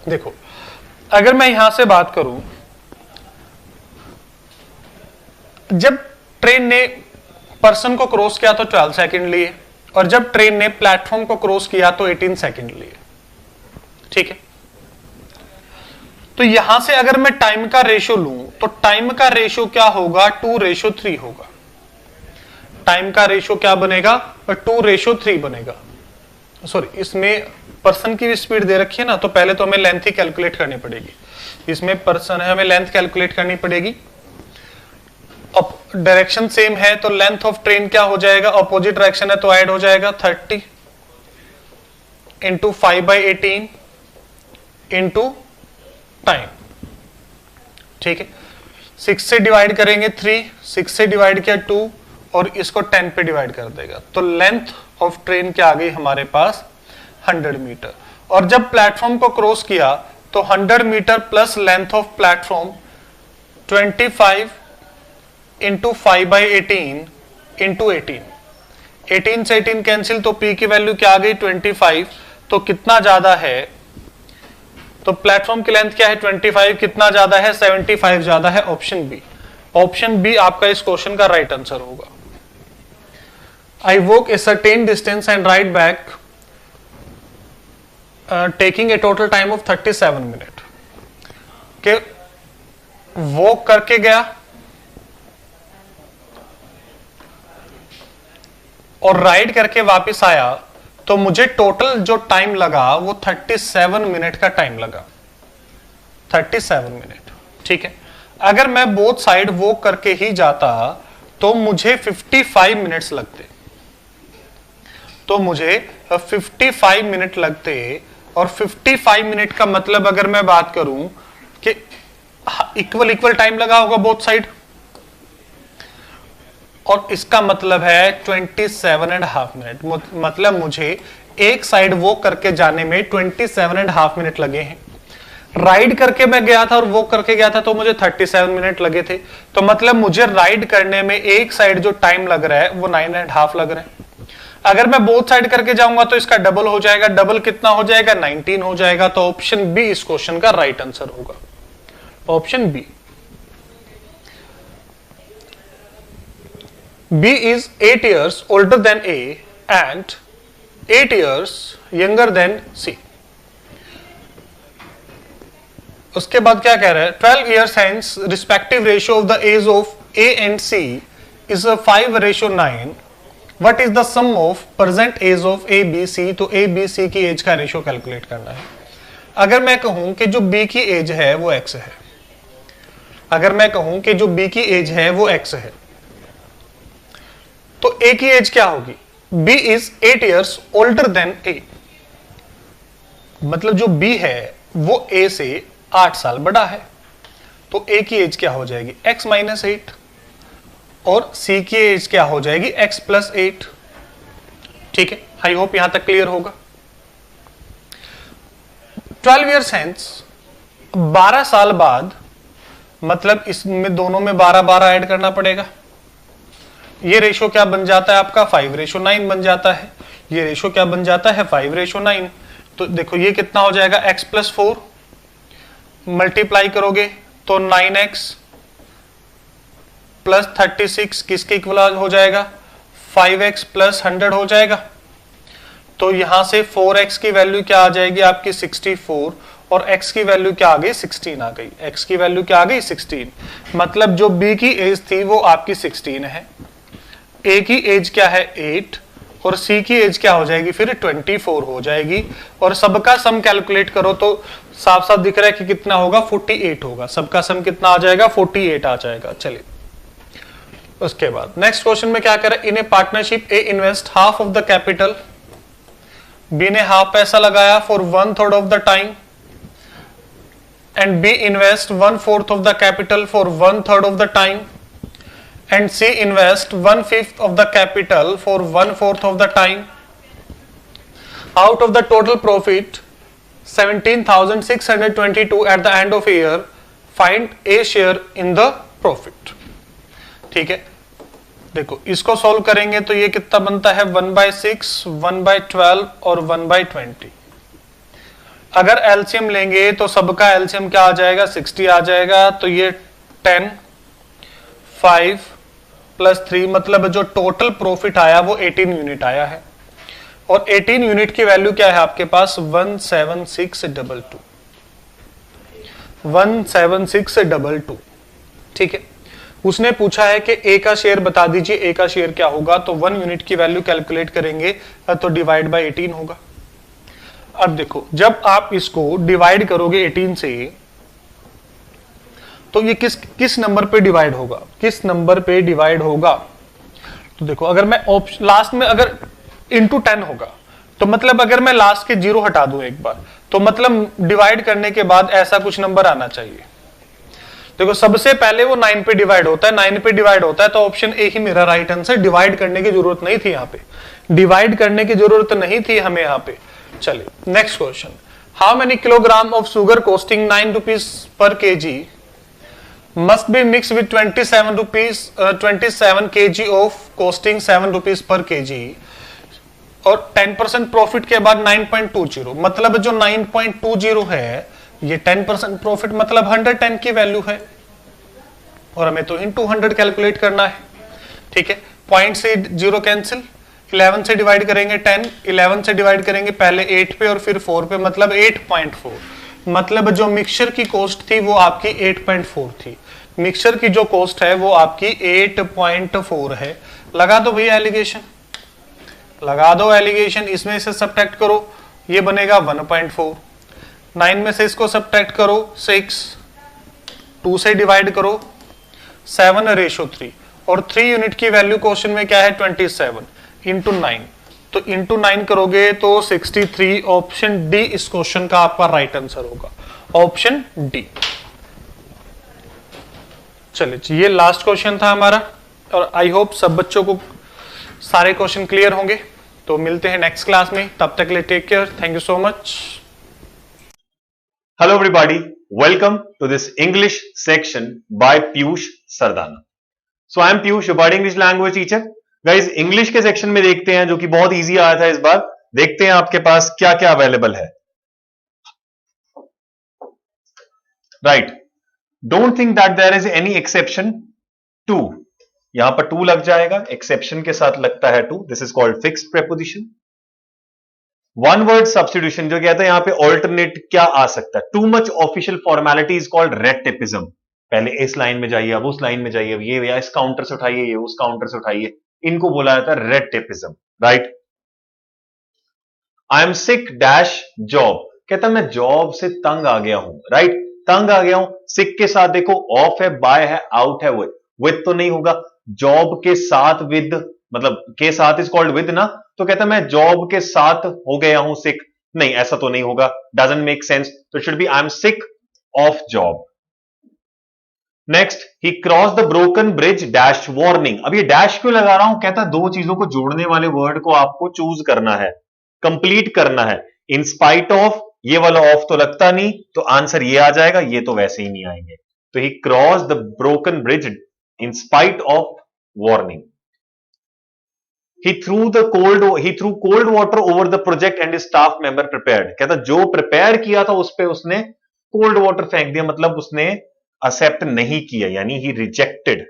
देखो अगर मैं यहां से बात करूं, जब train ने person को क्रॉस किया तो 12 सेकंड लिए, और जब ट्रेन ने प्लेटफॉर्म को क्रॉस किया तो 18 सेकंड लिए। ठीक है, तो यहां से अगर मैं टाइम का रेशियो लूं तो टाइम का रेशियो क्या होगा 2:3 होगा। टाइम का रेशियो क्या बनेगा 2:3 बनेगा। सॉरी, इसमें पर्सन की स्पीड दे रखी है ना, तो पहले तो हमें लेंथ ही कैलकुलेट करनी पड़ेगी। इसमें पर्सन है, हमें लेंथ कैलकुलेट करनी पड़ेगी। अब डायरेक्शन सेम है तो लेंथ ऑफ ट्रेन क्या हो जाएगा, अपोजिट डायरेक्शन है तो ऐड हो जाएगा 30 इंटू 5/18 इंटू टाइम। ठीक है, 6 से डिवाइड करेंगे 3, 6 से डिवाइड किया 2 और इसको 10 पे डिवाइड कर देगा, तो लेंथ ऑफ ट्रेन क्या आ गई हमारे पास 100 मीटर। और जब प्लेटफॉर्म को क्रॉस किया तो 100 metre plus length of platform 25 into 5/18 into 18 से 18 कैंसिल, तो P की वैल्यू क्या आ गई 25। तो कितना ज्यादा है, तो प्लेटफॉर्म की लेंथ क्या है 25, कितना ज्यादा है 75 ज्यादा है, ऑप्शन बी। ऑप्शन बी आपका इस क्वेश्चन का राइट आंसर होगा। I walk a certain distance and ride back taking a total time of 37 minutes. के वॉक करके गया और राइड करके वापस आया तो मुझे टोटल जो टाइम लगा वो 37 मिनट का टाइम लगा, 37 मिनट। ठीक है, अगर मैं बोथ साइड वॉक करके ही जाता तो मुझे 55 मिनट्स लगते, तो मुझे 55 मिनट लगते। और 55 मिनट का मतलब अगर मैं बात करूं कि इक्वल टाइम लगा होगा बोथ साइड, और इसका मतलब है 27.5 मिनट, मतलब मुझे एक साइड वॉक करके जाने में 27.5 मिनट लगे हैं। राइड करके मैं गया था और वॉक करके गया था तो मुझे 37 मिनट लगे थे, तो मतलब मुझे राइड करने में एक साइड जो टाइम लग रहा है वो 9.5 लग रहा है। अगर मैं बोथ साइड करके जाऊंगा तो इसका डबल हो जाएगा, डबल कितना हो जाएगा 19 हो जाएगा। तो ऑप्शन बी इस क्वेश्चन का राइट आंसर होगा, option B. B is 8 years older than A and 8 years younger than C. उसके बाद क्या कह रहा है, 12 years hence respective ratio of the age of A and C is a 5:9. What is the sum of present age of A, B, C? तो A, B, C की as का ratio calculate करना है। अगर मैं कहूं कि जो B की एज है वो X है, अगर मैं कहूं कि जो B की एज है वो X है, तो A की एज क्या होगी, B is 8 years older than A, मतलब जो B है वो A से 8 साल बड़ा है, तो A की एज क्या हो जाएगी X - 8 और C की एज क्या हो जाएगी X + 8। ठीक है, आई होप यहां तक क्लियर होगा। 12 years hence 12 साल बाद, मतलब इसमें दोनों में 12 ऐड करना पड़ेगा। ये रेशो क्या बन जाता है आपका 5:9 बन जाता है, ये रेशो क्या बन जाता है 5:9। तो देखो ये कितना हो जाएगा X + 4 मल्टीप्लाई करोगे तो 9X + 36 किसके इक्वल हो जाएगा 5X + 100 हो जाएगा। तो यहां से 4X की वैल्यू क्या आ जाएगी आपकी 64 और X की वैल्यू क्या आ गई 16 आ गई, X की वैल्यू क्या आ गई 16, मतलब जो B की एज थी वो आपकी 16 है, A की एज क्या है 8 और C की एज क्या हो जाएगी फिर 24 हो जाएगी। और सबका सम कैलकुलेट करो तो साफ साफ दिख रहा है कि कितना होगा 48 होगा, सबका सम कितना आ जाएगा 48 आ जाएगा। चलिए उसके बाद नेक्स्ट क्वेश्चन में क्या करें, in a partnership A invest half of the capital, B ने हाफ पैसा लगाया for 1/3 of the time and B invest 1/4 of the capital for 1/3 of the time and C invest 1/5 of the capital for 1/4 of the time. Out of the total profit 17,622 at the end of a year, find A share in the profit. ठीक है, देखो इसको solve करेंगे तो ये कितना बनता है 1/6, 1/12 और 1/20। अगर एलसीएम लेंगे तो सबका एलसीएम क्या आ जाएगा 60 आ जाएगा, तो ये 10, 5 + 3 मतलब जो टोटल प्रॉफिट आया वो 18 यूनिट आया है, और 18 यूनिट की वैल्यू क्या है आपके पास 17622, 17622। ठीक है, उसने पूछा है कि A का शेयर बता दीजिए, A का शेयर क्या होगा, तो 1 यूनिट की वैल्यू कैलकुलेट करेंगे तो डिवाइड बाय 18 होगा। अब देखो जब आप इसको डिवाइड करोगे 18 से तो ये किस नंबर पे डिवाइड होगा, किस नंबर पे डिवाइड होगा, तो देखो अगर मैं लास्ट में अगर इंटू 10 होगा तो मतलब अगर मैं लास्ट के 0 हटा दूं एक बार, तो मतलब डिवाइड करने के बाद ऐसा कुछ नंबर आना चाहिए। देखो सबसे पहले वो 9 पे डिवाइड होता है, 9 पे डिवाइड होता है, तो ऑप्शन ए ही मेरा राइट आंसर। डिवाइड करने की जरूरत नहीं थी यहाँ पे, डिवाइड करने की जरूरत नहीं थी हमें यहाँ पे। चलिए next question, how many kilogram of sugar costing 9 rupees per KG must be mixed with 27 kg of costing 7 rupees per kg और 10% प्रॉफिट के बाद 9.20, मतलब जो 9.20 है ये 10% प्रॉफिट मतलब 110 की वैल्यू है और हमें तो इन 200 कैलकुलेट करना है। ठीक है, पॉइंट से 0 कैंसिल, 11 से डिवाइड करेंगे 10, 11 से डिवाइड करेंगे पहले 8 पे और फिर 4 पे, मतलब 8.4, मतलब जो मिक्सचर की कॉस्ट थी वो आपकी 8.4 थी। मिक्सचर की जो कॉस्ट है वो आपकी 8.4 है। लगा दो भैया एलिगेशन, लगा दो एलिगेशन, इसमें से सब्ट्रैक्ट करो, ये बनेगा 1.4, 9 में से इसको सब्ट्रैक्ट करो 6, 2 से डिवाइड करो 7/3 और 3 यूनिट की वैल्यू क्वेश्चन में क्या है 27 इंटू 9, तो इंटू 9 करोगे तो 63। ऑप्शन डी इस क्वेश्चन का आपका राइट आंसर होगा, ऑप्शन डी। चलिए ये लास्ट क्वेश्चन था हमारा और आई होप सब बच्चों को सारे क्वेश्चन क्लियर होंगे। तो मिलते हैं नेक्स्ट क्लास में, तब तक के लिए take care, thank you so much. Hello everybody, welcome to this English section by Piyush Sardana. So I am Piyush, your budding English language teacher. Guys, English के सेक्शन में देखते हैं जो कि बहुत इजी आया था इस बार। देखते हैं आपके पास क्या क्या अवेलेबल है। Right. Don't think that there is any exception to. यहां पर to लग जाएगा, exception के साथ लगता है to. This is called fixed preposition. One word substitution जो कहते हैं यहां पे ऑल्टरनेट क्या आ सकता है। Too much official formality is called red tapism. पहले इस लाइन में जाइए, अब उस लाइन में जाइए, अब ये या इस काउंटर से उठाइए, ये उस काउंटर से उठाइए, इनको बोला जाता है red tapism. Right. I am sick dash job, कहता मैं जॉब से तंग आ गया हूं। राइट, तंग आ गया हूं। सिक के साथ देखो ऑफ है, बाय है, आउट है, विद तो नहीं होगा। जॉब के साथ विद, मतलब के साथ इज कॉल्ड विद ना, तो कहता मैं जॉब के साथ हो गया हूं सिक, नहीं ऐसा तो नहीं होगा, डजंट मेक सेंस, तो should be I am sick of job. Next, he cross the broken bridge dash warning. अब ये डैश क्यों लगा रहा हूं, कहता दो चीजों को जोड़ने वाले वर्ड को आपको चूज करना है, कंप्लीट करना है। इन स्पाइट ऑफ, ये वाला ऑफ तो लगता नहीं, तो आंसर ये आ जाएगा, ये तो वैसे ही नहीं आएंगे। तो ही cross the broken bridge in spite of warning. He threw cold water over the project and his staff member prepared. कहता जो प्रिपेयर किया था उस पे उसने कोल्ड वाटर फेंक दिया, मतलब उसने एक्सेप्ट नहीं किया, यानी ही रिजेक्टेड।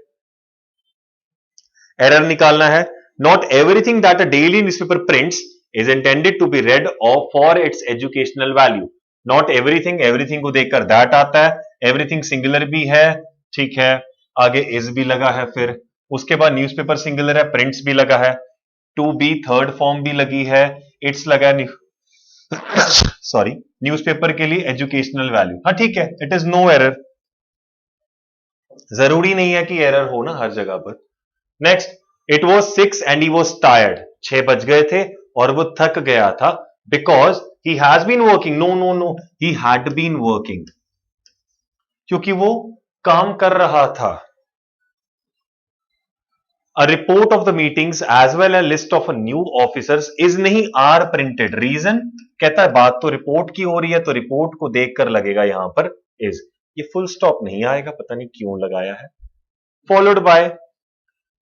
एरर निकालना है। Not everything that a daily newspaper prints is intended to be read or for its educational value. Not everything, everything को देखकर that आता है, everything सिंगुलर भी है, ठीक है, आगे is भी लगा है, फिर उसके बाद न्यूज़पेपर सिंगुलर है, प्रिंट्स भी लगा है, टू बी थर्ड फॉर्म भी लगी है, इट्स लगा है, सॉरी न्यूज़पेपर के लिए एजुकेशनल वैल्यू। हाँ ठीक है, इट इज नो एरर। जरूरी नहीं है कि एरर हो ना हर जगह पर। Next, it was 6 and he was tired. 6 बज गए थे और वो थक गया था, because he has been working. No no no, he had been working, क्योंकि वो काम कर रहा था। A report of the meetings as well as list of new officers is नहीं are printed. Reason, कहता है बात तो रिपोर्ट की हो रही है, तो रिपोर्ट को देखकर लगेगा यहां पर is. ये फुल स्टॉप नहीं आएगा, पता नहीं क्यों लगाया है। Followed by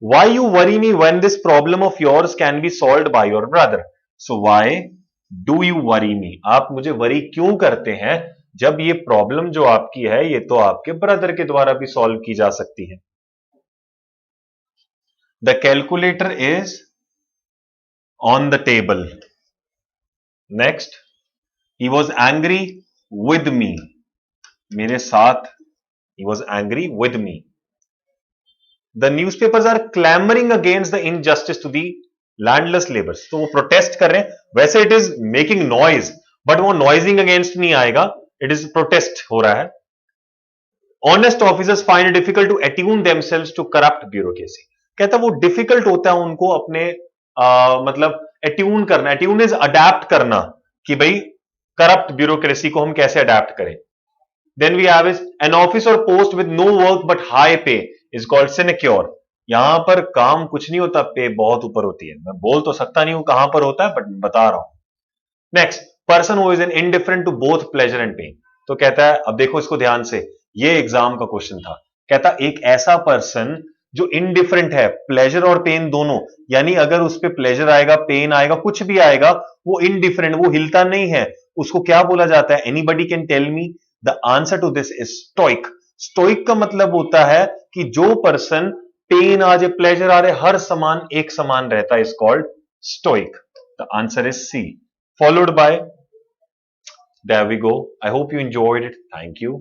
why you worry me when this problem of yours can be solved by your brother. So why do you worry me? आप मुझे वरी क्यों करते हैं जब ये प्रॉब्लम जो आपकी है ये तो आपके ब्रदर के द्वारा भी सॉल्व की जा सकती है। The calculator is on the table. Next, he was angry with me. मेरे साथ, he was angry with me. The newspapers are clamoring against the injustice to the landless laborers. तो वो protest कर रहे हैं, वैसे it is making noise, but वो noising against नहीं आएगा, it is protest हो रहा है। Honest officers find it difficult to attune themselves to corrupt bureaucracy. कहता वो डिफिकल्ट होता है उनको अपने मतलब एट्यून करना, एट्यून इज अडेप्ट करना, कि भाई करप्ट ब्यूरोक्रेसी को हम कैसे अडेप्ट करें। Then we have is an office और post with no work but high pay is called sinecure. यहां पर काम कुछ नहीं होता, पे बहुत ऊपर होती है। मैं बोल तो सकता नहीं हूं कहां पर होता है, बट बता रहा हूं। Next, person who is an indifferent to both pleasure and pain. तो कहता है, अब देखो इसको ध्यान से, ये एग्जाम का क्वेश्चन था। कहता एक ऐसा पर्सन जो इनडिफरेंट है, प्लेजर और पेन दोनों, यानी अगर उस पर प्लेजर आएगा, पेन आएगा, कुछ भी आएगा, वो इनडिफरेंट, वो हिलता नहीं है, उसको क्या बोला जाता है? Anybody can tell me? The answer to this is stoic. Stoic का मतलब होता है कि जो पर्सन पेन आ जाए, प्लेजर आ रहे, हर समान एक समान रहता है, is called stoic. The answer is C, followed by, there we go. I hope you enjoyed it. Thank you.